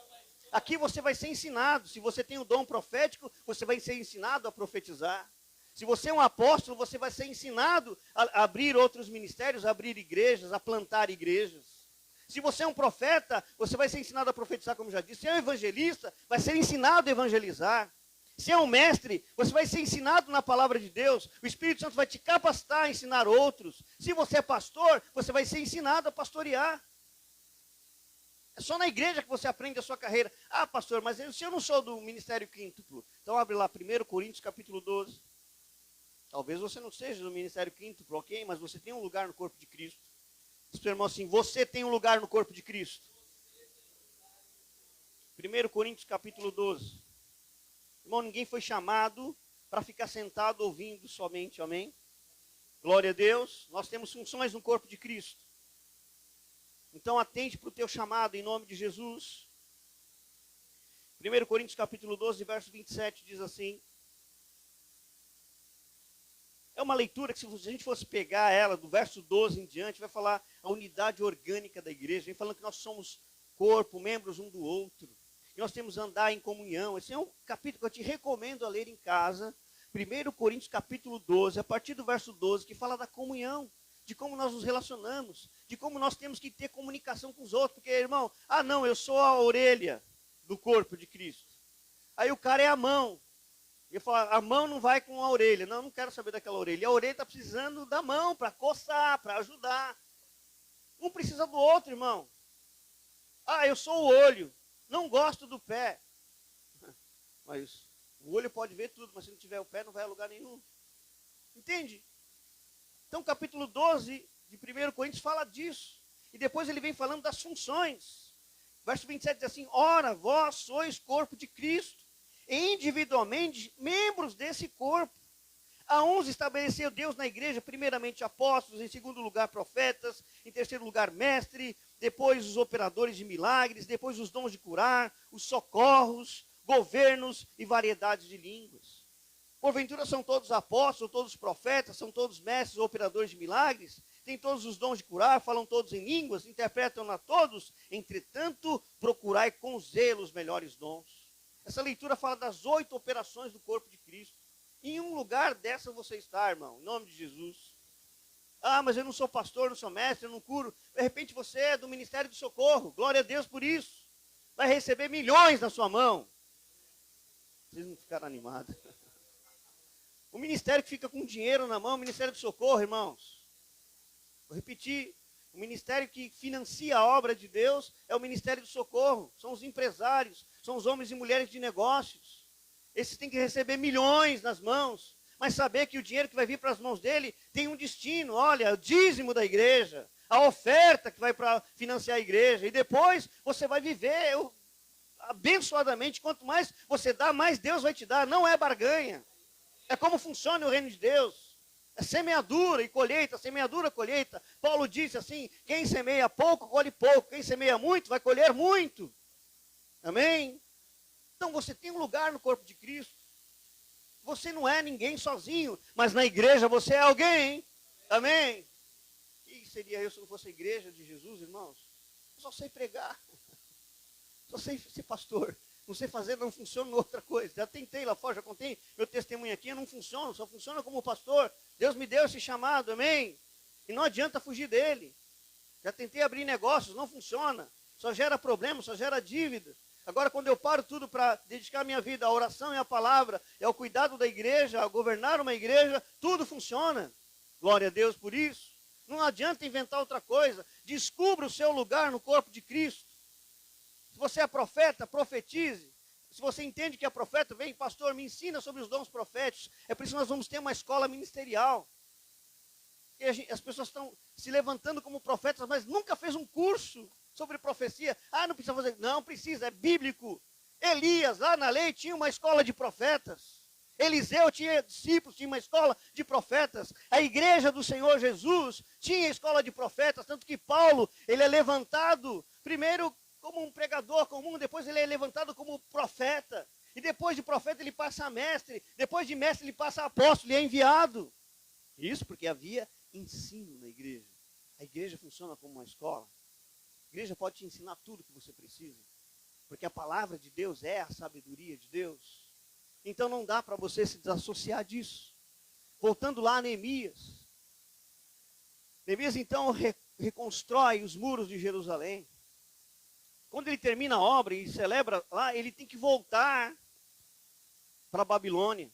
Aqui você vai ser ensinado. Se você tem o dom profético, você vai ser ensinado a profetizar. Se você é um apóstolo, você vai ser ensinado a abrir outros ministérios, a abrir igrejas, a plantar igrejas. Se você é um profeta, você vai ser ensinado a profetizar, como já disse. Se é um evangelista, vai ser ensinado a evangelizar. Se é um mestre, você vai ser ensinado na palavra de Deus. O Espírito Santo vai te capacitar a ensinar outros. Se você é pastor, você vai ser ensinado a pastorear. É só na igreja que você aprende a sua carreira. Ah, pastor, mas se eu não sou do ministério quíntuplo, então abre lá 1 Coríntios capítulo 12. Talvez você não seja do ministério quíntuplo, ok? Mas você tem um lugar no corpo de Cristo. Diz para o irmão assim, você tem um lugar no corpo de Cristo. 1 Coríntios capítulo 12. Irmão, ninguém foi chamado para ficar sentado ouvindo somente, amém? Glória a Deus. Nós temos funções no corpo de Cristo. Então atente para o teu chamado em nome de Jesus. 1 Coríntios capítulo 12, verso 27 diz assim. É uma leitura que se a gente fosse pegar ela do verso 12 em diante, vai falar a unidade orgânica da igreja. Vem falando que nós somos corpo, membros um do outro. E nós temos que andar em comunhão. Esse é um capítulo que eu te recomendo a ler em casa. 1 Coríntios capítulo 12, a partir do verso 12, que fala da comunhão. De como nós nos relacionamos. De como nós temos que ter comunicação com os outros. Porque, irmão, não, eu sou a orelha do corpo de Cristo. Aí o cara é a mão. E eu falo, a mão não vai com a orelha. Não, não quero saber daquela orelha. E a orelha está precisando da mão para coçar, para ajudar. Um precisa do outro, irmão. Eu sou o olho. Não gosto do pé. Mas o olho pode ver tudo, mas se não tiver o pé, não vai a lugar nenhum. Entende? Então, capítulo 12 de 1 Coríntios fala disso. E depois ele vem falando das funções. Verso 27 diz assim, ora, vós sois corpo de Cristo, e individualmente membros desse corpo. A uns estabeleceu Deus na igreja, primeiramente apóstolos, em segundo lugar profetas, em terceiro lugar mestre, depois os operadores de milagres, depois os dons de curar, os socorros, governos e variedades de línguas. Porventura são todos apóstolos, todos profetas, são todos mestres, operadores de milagres, têm todos os dons de curar, falam todos em línguas, interpretam-na todos, entretanto, procurai com zelo os melhores dons. Essa leitura fala das 8 operações do corpo de Cristo. Em um lugar dessa você está, irmão, em nome de Jesus. Mas eu não sou pastor, não sou mestre, eu não curo. De repente você é do Ministério do Socorro, glória a Deus por isso. vai receber milhões na sua mão. Vocês não ficaram animados. O ministério que fica com dinheiro na mão é o Ministério do Socorro, irmãos. Vou repetir. O ministério que financia a obra de Deus é o Ministério do Socorro. São os empresários, são os homens e mulheres de negócios. Esses têm que receber milhões nas mãos, mas saber que o dinheiro que vai vir para as mãos dele tem um destino. Olha, o dízimo da igreja, a oferta que vai para financiar a igreja. E depois você vai viver abençoadamente. Quanto mais você dá, mais Deus vai te dar. Não é barganha. É como funciona o reino de Deus. É semeadura e colheita, semeadura, colheita. Paulo disse assim, quem semeia pouco, colhe pouco. Quem semeia muito, vai colher muito. Amém? Então você tem um lugar no corpo de Cristo. Você não é ninguém sozinho, mas na igreja você é alguém. Amém? E seria eu se não fosse a igreja de Jesus, irmãos? Eu só sei pregar. Só sei ser pastor. Não sei fazer, não funciona outra coisa. Já tentei lá fora, já contei meu testemunho aqui, não funciona, só funciona como pastor. Deus me deu esse chamado, amém? E não adianta fugir dele. Já tentei abrir negócios, não funciona. Só gera problema, só gera dívida. Agora, quando eu paro tudo para dedicar minha vida à oração e à palavra, e ao cuidado da igreja, a governar uma igreja, tudo funciona. Glória a Deus por isso. Não adianta inventar outra coisa. Descubra o seu lugar no corpo de Cristo. Se você é profeta, profetize. Se você entende que é profeta, vem, pastor, me ensina sobre os dons proféticos. É por isso que nós vamos ter uma escola ministerial. E as pessoas estão se levantando como profetas, mas nunca fez um curso sobre profecia. Ah, não precisa fazer. Não, precisa, é bíblico. Elias, lá na lei, tinha uma escola de profetas. Eliseu tinha discípulos, tinha uma escola de profetas. A igreja do Senhor Jesus tinha escola de profetas, tanto que Paulo, ele é levantado primeiro como um pregador comum, depois ele é levantado como profeta. E depois de profeta ele passa a mestre. Depois de mestre ele passa a apóstolo e é enviado. Isso porque havia ensino na igreja. A igreja funciona como uma escola. A igreja pode te ensinar tudo que você precisa. Porque a palavra de Deus é a sabedoria de Deus. Então não dá para você se desassociar disso. Voltando lá a Neemias. Neemias então reconstrói os muros de Jerusalém. Quando ele termina a obra e celebra lá, ele tem que voltar para a Babilônia.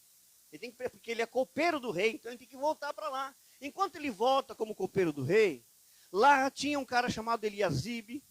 Porque ele é copeiro do rei, então ele tem que voltar para lá. Enquanto ele volta como copeiro do rei, lá tinha um cara chamado Eliasibe.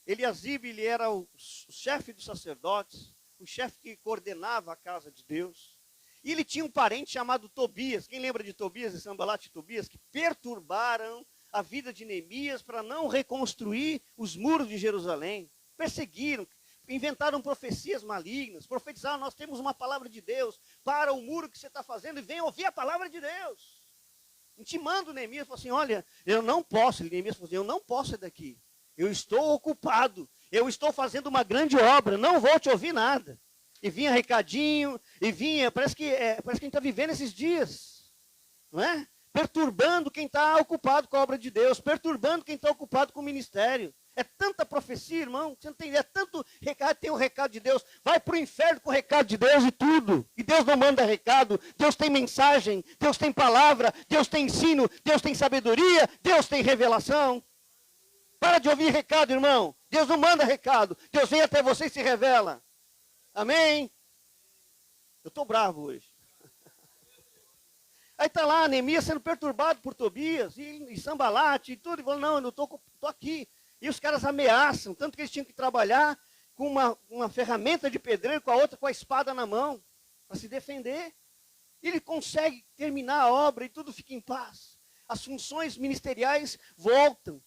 Eliasibe, ele era o chefe dos sacerdotes, o chefe que coordenava a casa de Deus. E ele tinha um parente chamado Tobias. Quem lembra de Tobias e Sanbalat e Tobias? Que perturbaram a vida de Neemias para não reconstruir os muros de Jerusalém. Perseguiram, inventaram profecias malignas, profetizaram, nós temos uma palavra de Deus para o muro que você está fazendo e vem ouvir a palavra de Deus. Intimando Neemias, falou assim, olha, eu não posso, Neemias falou assim, eu não posso sair daqui, eu estou ocupado, eu estou fazendo uma grande obra, não vou te ouvir nada. E vinha recadinho, e vinha, parece que a gente está vivendo esses dias, não é? Perturbando quem está ocupado com a obra de Deus, perturbando quem está ocupado com o ministério. É tanta profecia, irmão, você não tem ideia, é tanto recado, tem o recado de Deus, vai para o inferno com o recado de Deus e tudo. E Deus não manda recado, Deus tem mensagem, Deus tem palavra, Deus tem ensino, Deus tem sabedoria, Deus tem revelação. Para de ouvir recado, irmão, Deus não manda recado, Deus vem até você e se revela. Amém? Eu estou bravo hoje. Aí está lá, Neemias sendo perturbado por Tobias e Sanbalat e tudo. E falou, não, eu estou aqui. E os caras ameaçam, tanto que eles tinham que trabalhar com uma ferramenta de pedreiro, com a outra com a espada na mão, para se defender. E ele consegue terminar a obra e tudo fica em paz. As funções ministeriais voltam.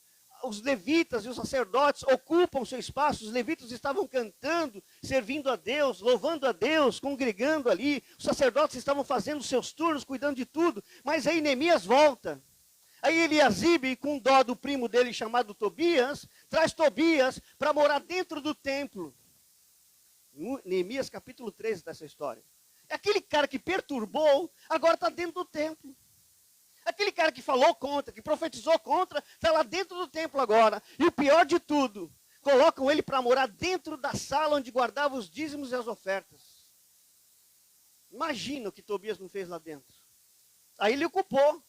Os levitas e os sacerdotes ocupam seu espaço, os levitas estavam cantando, servindo a Deus, louvando a Deus, congregando ali, os sacerdotes estavam fazendo seus turnos, cuidando de tudo, mas aí Neemias volta. Aí Eliasibe, com dó do primo dele chamado Tobias, traz Tobias para morar dentro do templo. Neemias capítulo 13 dessa história. Aquele cara que perturbou, agora está dentro do templo. Aquele cara que falou contra, que profetizou contra, está lá dentro do templo agora. E o pior de tudo, colocam ele para morar dentro da sala onde guardava os dízimos e as ofertas. Imagina o que Tobias não fez lá dentro. Aí ele ocupou.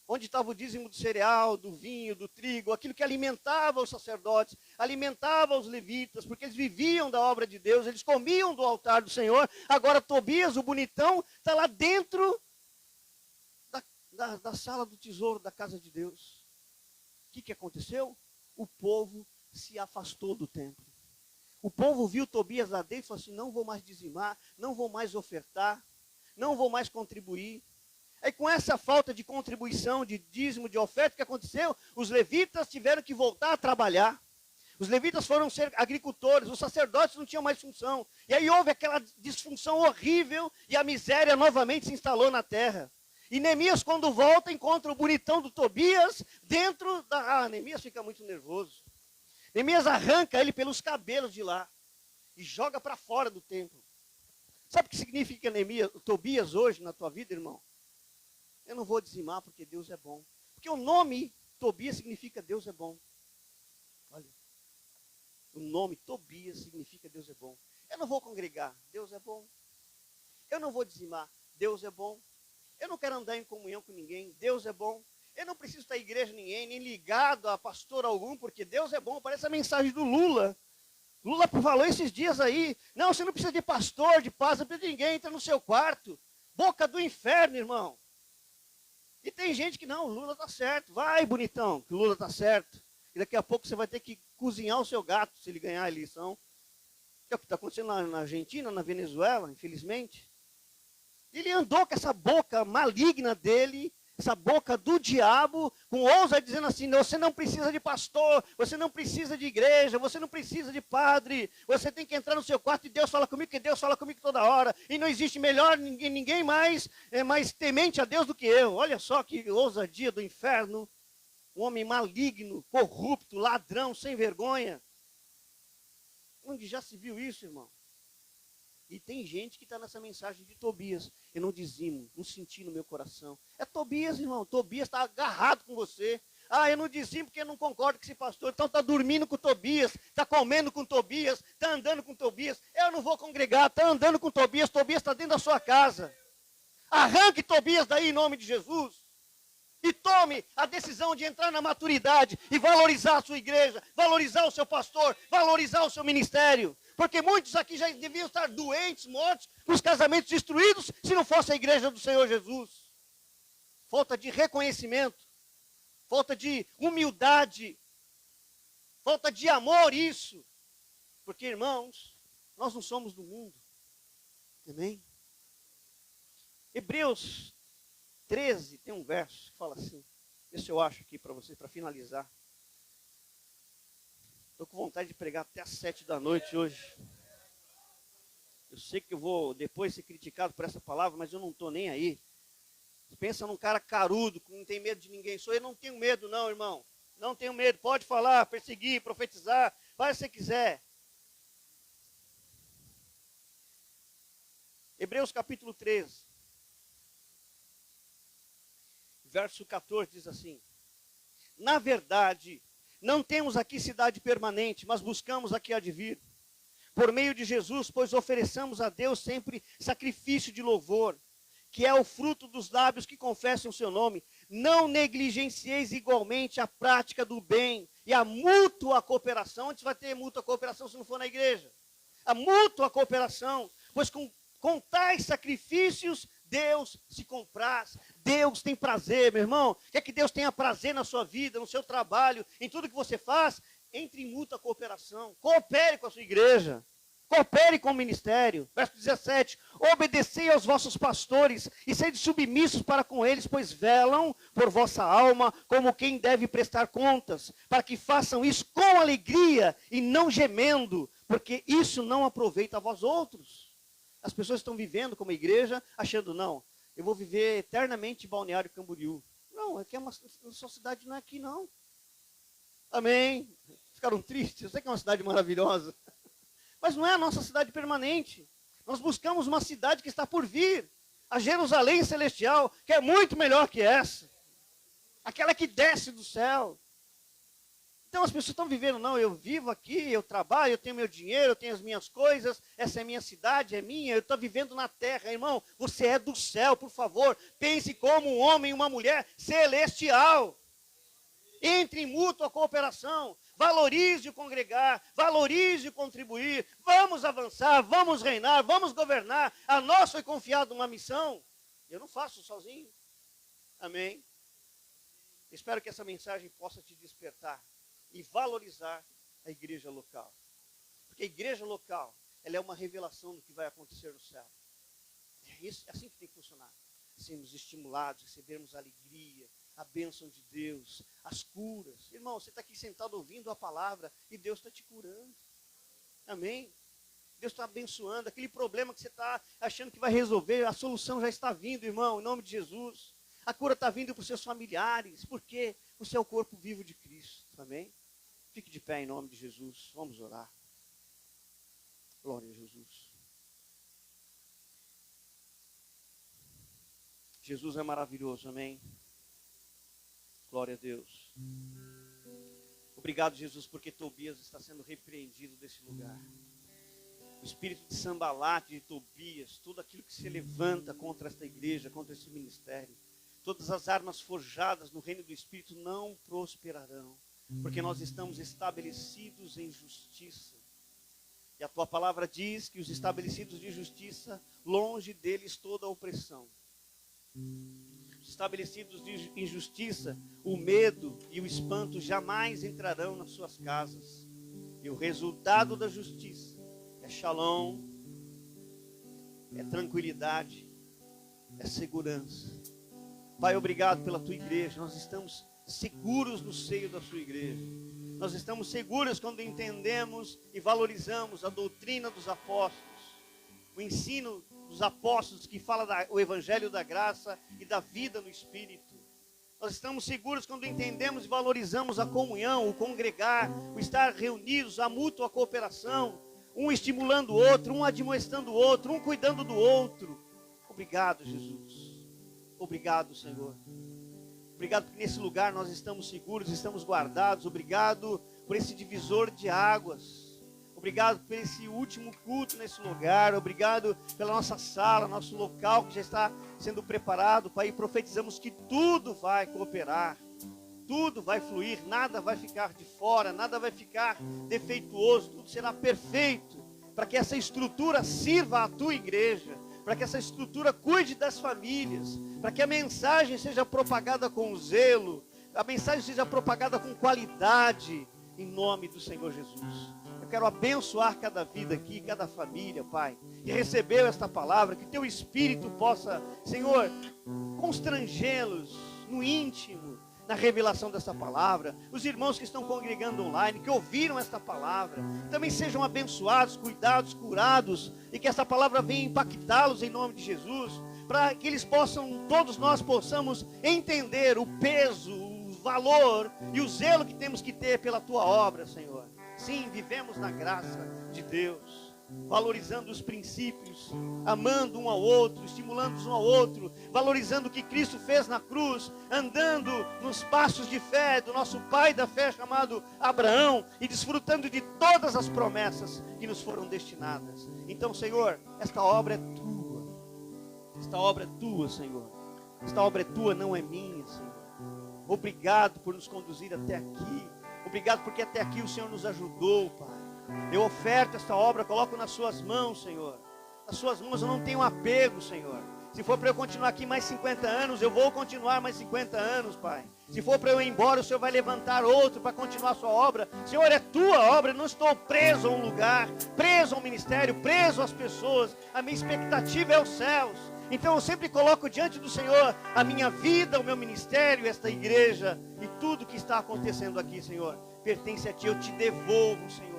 onde estava o dízimo do cereal, do vinho, do trigo, aquilo que alimentava os sacerdotes, alimentava os levitas, porque eles viviam da obra de Deus, eles comiam do altar do Senhor. Agora Tobias, o bonitão, está lá dentro da sala do tesouro da casa de Deus. O que aconteceu? O povo se afastou do templo. O povo viu Tobias lá dentro e falou assim: não vou mais dizimar, não vou mais ofertar, não vou mais contribuir. Aí com essa falta de contribuição, de dízimo, de oferta, o que aconteceu? Os levitas tiveram que voltar a trabalhar. Os levitas foram ser agricultores, os sacerdotes não tinham mais função. E aí houve aquela disfunção horrível e a miséria novamente se instalou na terra. E Neemias, quando volta, encontra o bonitão do Tobias dentro da... Neemias fica muito nervoso. Neemias arranca ele pelos cabelos de lá e joga para fora do templo. Sabe o que significa Tobias hoje na tua vida, irmão? Eu não vou dizimar porque Deus é bom. Porque o nome Tobias significa Deus é bom. Olha, o nome Tobias significa Deus é bom. Eu não vou congregar, Deus é bom. Eu não vou dizimar, Deus é bom. Eu não quero andar em comunhão com ninguém, Deus é bom. Eu não preciso estar em igreja ninguém, nem ligado a pastor algum, porque Deus é bom. Parece a mensagem do Lula. Lula falou esses dias aí: não, você não precisa de pastor, de paz, não precisa de ninguém, entra no seu quarto. Boca do inferno, irmão. E tem gente que não, o Lula está certo. Vai, bonitão, que o Lula está certo. E daqui a pouco você vai ter que cozinhar o seu gato se ele ganhar a eleição. É o que está acontecendo na Argentina, na Venezuela, infelizmente. Ele andou com essa boca maligna dele, essa boca do diabo, com ousa dizendo assim: você não precisa de pastor, você não precisa de igreja, você não precisa de padre, você tem que entrar no seu quarto e Deus fala comigo, que Deus fala comigo toda hora, e não existe melhor ninguém mais temente a Deus do que eu. Olha só que ousadia do inferno, um homem maligno, corrupto, ladrão, sem vergonha. Onde já se viu isso, irmão? E tem gente que está nessa mensagem de Tobias: eu não dizimo, não senti no meu coração. É Tobias, irmão. Tobias está agarrado com você. Eu não dizimo porque eu não concordo com esse pastor. Então está dormindo com Tobias, está comendo com Tobias, está andando com Tobias. Eu não vou congregar, está andando com Tobias. Tobias está dentro da sua casa. Arranque Tobias daí em nome de Jesus. E tome a decisão de entrar na maturidade e valorizar a sua igreja, valorizar o seu pastor, valorizar o seu ministério. Porque muitos aqui já deviam estar doentes, mortos, com os casamentos destruídos, se não fosse a igreja do Senhor Jesus. Falta de reconhecimento, falta de humildade, falta de amor, isso. Porque, irmãos, nós não somos do mundo. Amém? Hebreus 13 tem um verso que fala assim. Esse eu acho aqui para você, para finalizar. Estou com vontade de pregar até às 7 da noite hoje. Eu sei que eu vou depois ser criticado por essa palavra, mas eu não estou nem aí. Pensa num cara carudo, que não tem medo de ninguém. Eu não tenho medo não, irmão. Não tenho medo. Pode falar, perseguir, profetizar. Faz o que você quiser. Hebreus capítulo 13. Verso 14 diz assim: na verdade, não temos aqui cidade permanente, mas buscamos a que há de vir. Por meio de Jesus, pois ofereçamos a Deus sempre sacrifício de louvor, que é o fruto dos lábios que confessam o seu nome. Não negligencieis igualmente a prática do bem e a mútua cooperação. Onde vai ter mútua cooperação se não for na igreja? A mútua cooperação, pois com tais sacrifícios Deus se compraz, Deus tem prazer, meu irmão. Quer que Deus tenha prazer na sua vida, no seu trabalho, em tudo que você faz? Entre em mútua cooperação, coopere com a sua igreja, coopere com o ministério. Verso 17, obedecei aos vossos pastores e sede submissos para com eles, pois velam por vossa alma como quem deve prestar contas, para que façam isso com alegria e não gemendo, porque isso não aproveita a vós outros. As pessoas estão vivendo como igreja, achando, não, eu vou viver eternamente em Balneário Camboriú. Não, aqui é a sua cidade não é aqui, não. Amém. Ficaram tristes, eu sei que é uma cidade maravilhosa. Mas não é a nossa cidade permanente. Nós buscamos uma cidade que está por vir. A Jerusalém celestial, que é muito melhor que essa. Aquela que desce do céu. Então as pessoas estão vivendo, não, eu vivo aqui, eu trabalho, eu tenho meu dinheiro, eu tenho as minhas coisas, essa é a minha cidade, é minha, eu estou vivendo na terra. Irmão, você é do céu, por favor, pense como um homem e uma mulher celestial. Entre em mútua cooperação, valorize o congregar, valorize o contribuir, vamos avançar, vamos reinar, vamos governar. A nós foi confiada uma missão, eu não faço sozinho. Amém? Espero que essa mensagem possa te despertar e valorizar a igreja local. Porque a igreja local, ela é uma revelação do que vai acontecer no céu. É assim que tem que funcionar. Sermos estimulados, recebermos alegria, a bênção de Deus, as curas. Irmão, você está aqui sentado ouvindo a palavra e Deus está te curando. Amém? Deus está abençoando. Aquele problema que você está achando que vai resolver, a solução já está vindo, irmão, em nome de Jesus. A cura está vindo para os seus familiares, porque você é o corpo vivo de Cristo. Amém? Fique de pé em nome de Jesus. Vamos orar. Glória a Jesus. Jesus é maravilhoso, amém? Glória a Deus. Obrigado, Jesus, porque Tobias está sendo repreendido desse lugar. O espírito de Sambalate, de Tobias, tudo aquilo que se levanta contra esta igreja, contra esse ministério, todas as armas forjadas no reino do Espírito não prosperarão, porque nós estamos estabelecidos em justiça. E a tua palavra diz que os estabelecidos de justiça, longe deles toda a opressão. Estabelecidos em justiça, o medo e o espanto jamais entrarão nas suas casas. E o resultado da justiça é shalom, é tranquilidade, é segurança. Pai, obrigado pela tua igreja. Nós estamos seguros no seio da sua igreja. Nós estamos seguros quando entendemos e valorizamos a doutrina dos apóstolos, o ensino dos apóstolos que fala o evangelho da graça e da vida no Espírito. Nós estamos seguros quando entendemos e valorizamos a comunhão, o congregar, o estar reunidos, a mútua cooperação, um estimulando o outro, um admoestando o outro, um cuidando do outro. Obrigado, Jesus. Obrigado, Senhor. Obrigado porque nesse lugar nós estamos seguros, estamos guardados. Obrigado por esse divisor de águas. Obrigado por esse último culto nesse lugar. Obrigado pela nossa sala, nosso local que já está sendo preparado. Pai, profetizamos que tudo vai cooperar, tudo vai fluir, nada vai ficar de fora, nada vai ficar defeituoso, tudo será perfeito, para que essa estrutura sirva à tua igreja, para que essa estrutura cuide das famílias, para que a mensagem seja propagada com zelo, a mensagem seja propagada com qualidade, em nome do Senhor Jesus. Eu quero abençoar cada vida aqui, cada família, Pai, que recebeu esta palavra, que teu Espírito possa, Senhor, constrangê-los no íntimo, na revelação desta palavra. Os irmãos que estão congregando online, que ouviram esta palavra, também sejam abençoados, cuidados, curados, e que esta palavra venha impactá-los em nome de Jesus, para que eles possam, todos nós possamos entender o peso, o valor e o zelo que temos que ter pela tua obra, Senhor. Sim, vivemos na graça de Deus, valorizando os princípios, amando um ao outro, estimulando um ao outro, valorizando o que Cristo fez na cruz, andando nos passos de fé do nosso pai da fé chamado Abraão e desfrutando de todas as promessas que nos foram destinadas. Então, Senhor, esta obra é tua. Esta obra é tua, Senhor. Esta obra é tua, não é minha, Senhor. Obrigado por nos conduzir até aqui. Obrigado porque até aqui o Senhor nos ajudou, Pai. Eu oferto esta obra, coloco nas suas mãos, Senhor. Nas suas mãos eu não tenho apego, Senhor. Se for para eu continuar aqui mais 50 anos, eu vou continuar mais 50 anos, Pai. Se for para eu ir embora, o Senhor vai levantar outro para continuar a sua obra. Senhor, é tua obra, eu não estou preso a um lugar, preso a um ministério, preso às pessoas. A minha expectativa é os céus. Então eu sempre coloco diante do Senhor a minha vida, o meu ministério, esta igreja e tudo que está acontecendo aqui, Senhor, pertence a Ti. Eu te devolvo, Senhor.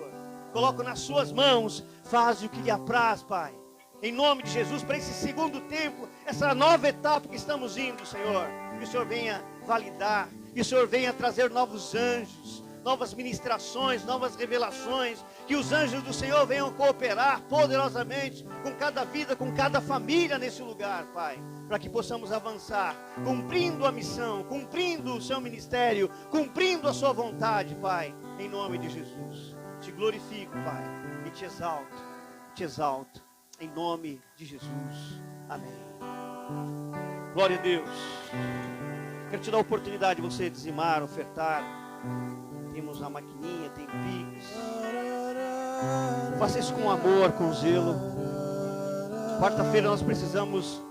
Coloco nas suas mãos, faz o que lhe apraz, Pai. Em nome de Jesus, para esse segundo tempo, essa nova etapa que estamos indo, Senhor, que o Senhor venha validar, que o Senhor venha trazer novos anjos, novas ministrações, novas revelações, que os anjos do Senhor venham cooperar poderosamente com cada vida, com cada família nesse lugar, Pai, para que possamos avançar, cumprindo a missão, cumprindo o seu ministério, cumprindo a sua vontade, Pai, em nome de Jesus. Te glorifico, Pai, e te exalto, em nome de Jesus. Amém. Glória a Deus. Quero te dar a oportunidade de você dizimar, ofertar. Temos a maquininha, tem Pix. Faça isso com amor, com zelo. Quarta-feira nós precisamos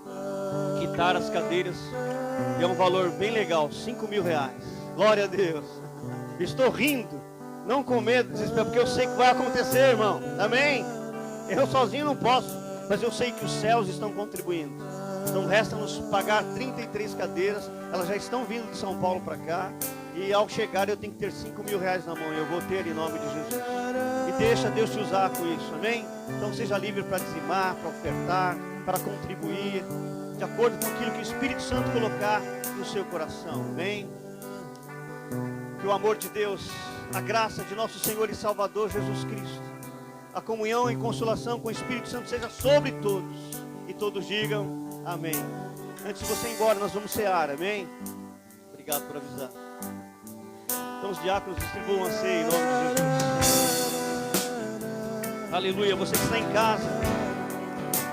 quitar as cadeiras. E é um valor bem legal, R$5.000. Glória a Deus. Estou rindo, não com medo, desespero, porque eu sei que vai acontecer, irmão. Amém? Eu sozinho não posso, mas eu sei que os céus estão contribuindo. Então resta-nos pagar 33 cadeiras. Elas já estão vindo de São Paulo para cá. E ao chegar eu tenho que ter R$5.000 na mão. Eu vou ter em nome de Jesus. E deixa Deus te usar com isso, amém? Então seja livre para dizimar, para ofertar, para contribuir, de acordo com aquilo que o Espírito Santo colocar no seu coração, amém? Que o amor de Deus, a graça de nosso Senhor e Salvador Jesus Cristo, a comunhão e consolação com o Espírito Santo seja sobre todos. E todos digam amém. Antes de você ir embora, nós vamos cear, amém? Obrigado por avisar. Então os diáconos distribuam a ceia em nome de Jesus. Aleluia. Você que está em casa,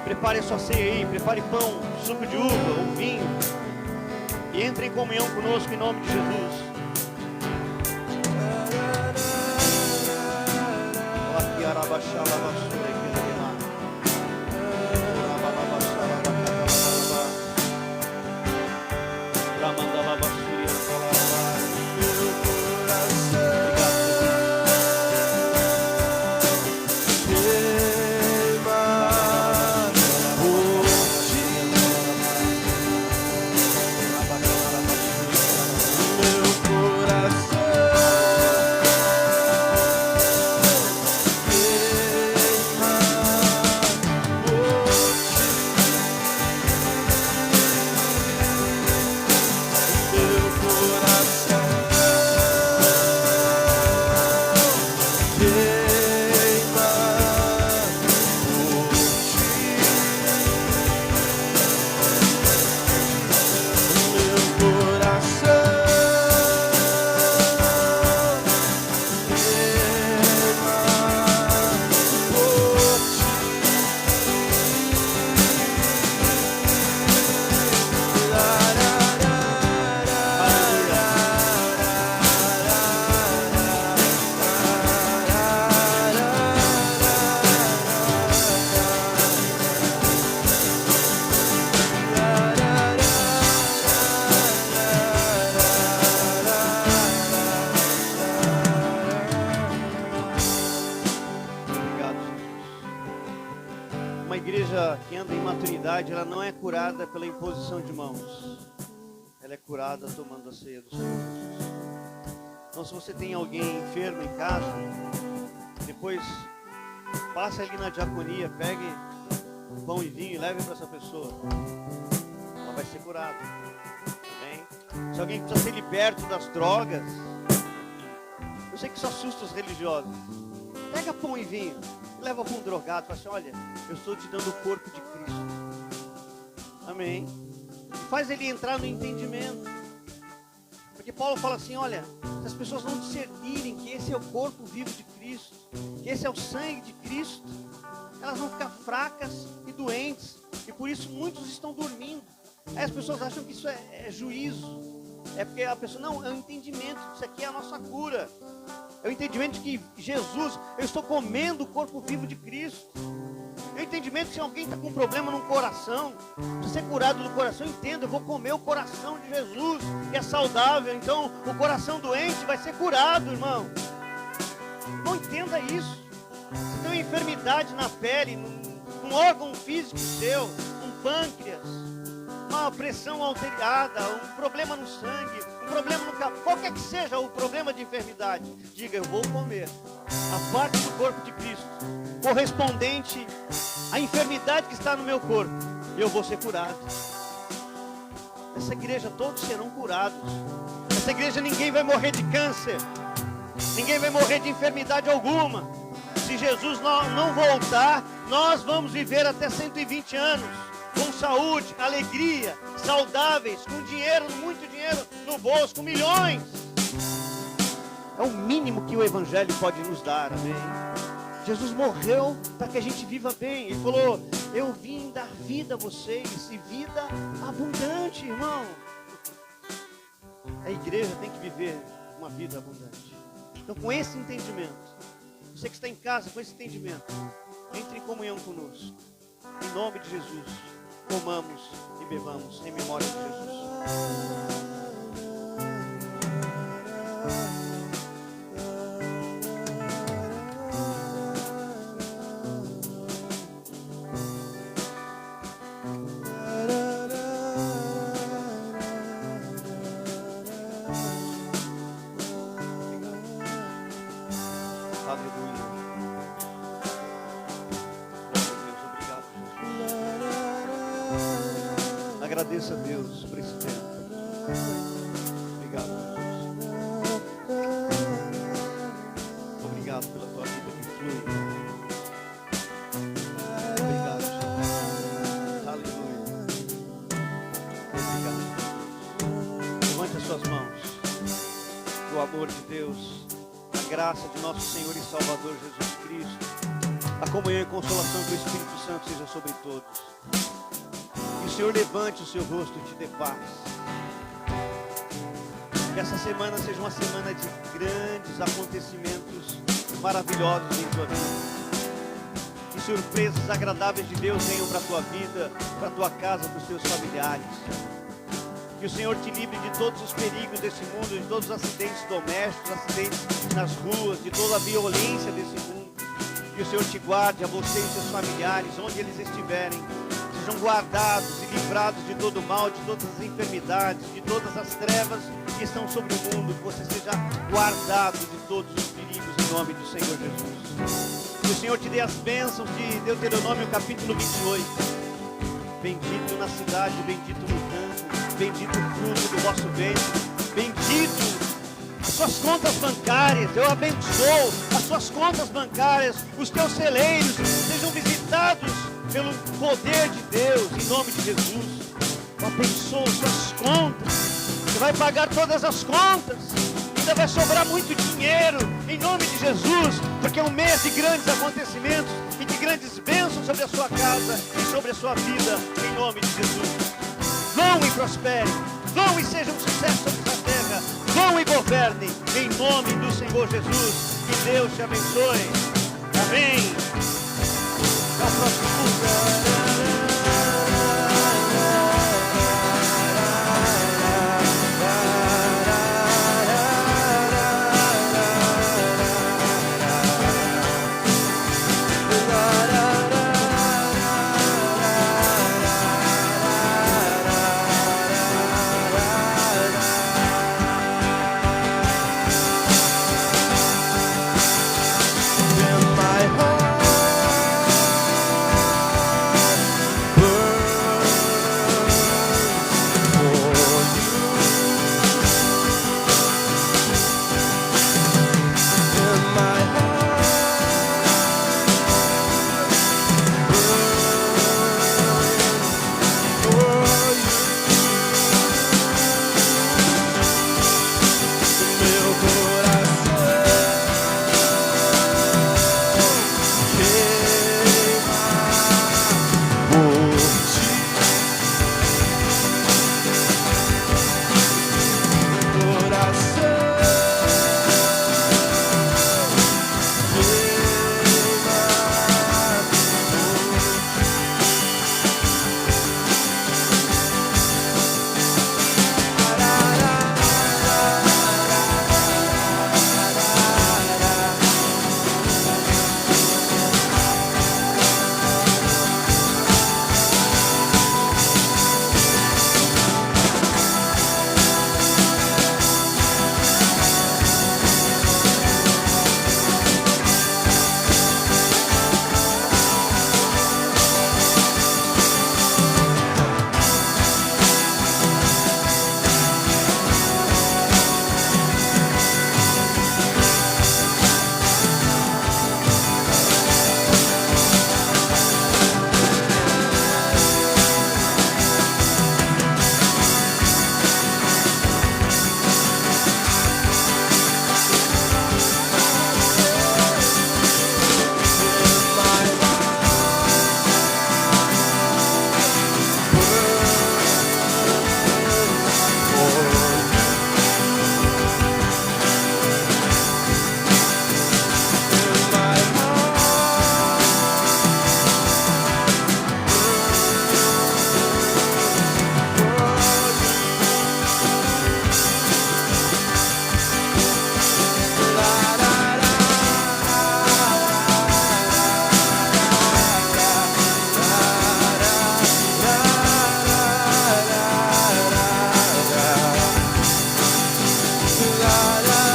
prepare a sua ceia aí, prepare pão, suco de uva ou vinho, e entre em comunhão conosco em nome de Jesus. Ela não é curada pela imposição de mãos, ela é curada tomando a ceia do Senhor. Então se você tem alguém enfermo em casa, depois passe ali na diaconia, pegue pão e vinho e leve para essa pessoa, ela vai ser curada. Amém? Se alguém precisa ser liberto das drogas, eu sei que isso assusta os religiosos, pega pão e vinho e leva para um drogado, fala assim: olha, eu estou te dando o corpo de Cristo. Amém. Faz ele entrar no entendimento. Porque Paulo fala assim: olha, se as pessoas não discernirem que esse é o corpo vivo de Cristo, que esse é o sangue de Cristo, elas vão ficar fracas e doentes. E por isso muitos estão dormindo. Aí as pessoas acham que isso é juízo. É porque a pessoa, não, é o entendimento. Isso aqui é a nossa cura. É o entendimento de que Jesus, eu estou comendo o corpo vivo de Cristo. É o entendimento que se alguém está com um problema no coração, precisa ser curado do coração, entenda, eu vou comer o coração de Jesus, que é saudável. Então o coração doente vai ser curado, irmão. Não entenda isso. Se tem uma enfermidade na pele, num órgão físico seu, um pâncreas, uma pressão alterada, um problema no sangue, um problema no cabelo, qualquer que seja o problema de enfermidade, diga: eu vou comer a parte do corpo de Cristo correspondente à enfermidade que está no meu corpo, e eu vou ser curado. Nessa igreja todos serão curados. Nessa igreja ninguém vai morrer de câncer. Ninguém vai morrer de enfermidade alguma. Se Jesus não voltar, nós vamos viver até 120 anos, com saúde, alegria, saudáveis, com dinheiro, muito dinheiro no bolso, com milhões. É o mínimo que o Evangelho pode nos dar, amém? Jesus morreu para que a gente viva bem. Ele falou, eu vim dar vida a vocês, e vida abundante, irmão. A igreja tem que viver uma vida abundante. Então, com esse entendimento, você que está em casa, com esse entendimento, entre em comunhão conosco. Em nome de Jesus, comamos e bebamos em memória de Jesus. Agradeça a Deus por esse tempo. Obrigado, Jesus. Obrigado pela tua vida que flui. Obrigado, Jesus. Aleluia. Obrigado, Jesus. Levante as suas mãos. Que o amor de Deus, a graça de nosso Senhor e Salvador Jesus Cristo, a comunhão e consolação do Espírito Santo seja sobre todos. Que o Senhor levante o seu rosto e te dê paz. Que essa semana seja uma semana de grandes acontecimentos maravilhosos em tua vida. Que surpresas agradáveis de Deus venham para a tua vida, para a tua casa, para os teus familiares. Que o Senhor te livre de todos os perigos desse mundo, de todos os acidentes domésticos, acidentes nas ruas, de toda a violência desse mundo. Que o Senhor te guarde a você e seus familiares, onde eles estiverem. Sejam guardados e livrados de todo o mal, de todas as enfermidades, de todas as trevas que estão sobre o mundo. Que você seja guardado de todos os perigos em nome do Senhor Jesus. Que o Senhor te dê as bênçãos de Deuteronômio capítulo 28. Bendito na cidade, bendito no campo, bendito o fruto do vosso ventre, bendito as suas contas bancárias. Eu abençoo as suas contas bancárias, os teus celeiros sejam visitados pelo poder de Deus, em nome de Jesus. Eu abençoo suas contas. Você vai pagar todas as contas. Ainda vai sobrar muito dinheiro, em nome de Jesus, porque é um mês de grandes acontecimentos e de grandes bênçãos sobre a sua casa e sobre a sua vida, em nome de Jesus. Vão e prosperem, vão e sejam um sucesso sobre essa terra, vão e governem, em nome do Senhor Jesus. Que Deus te abençoe. Amém. Até o próximo culto. La, la,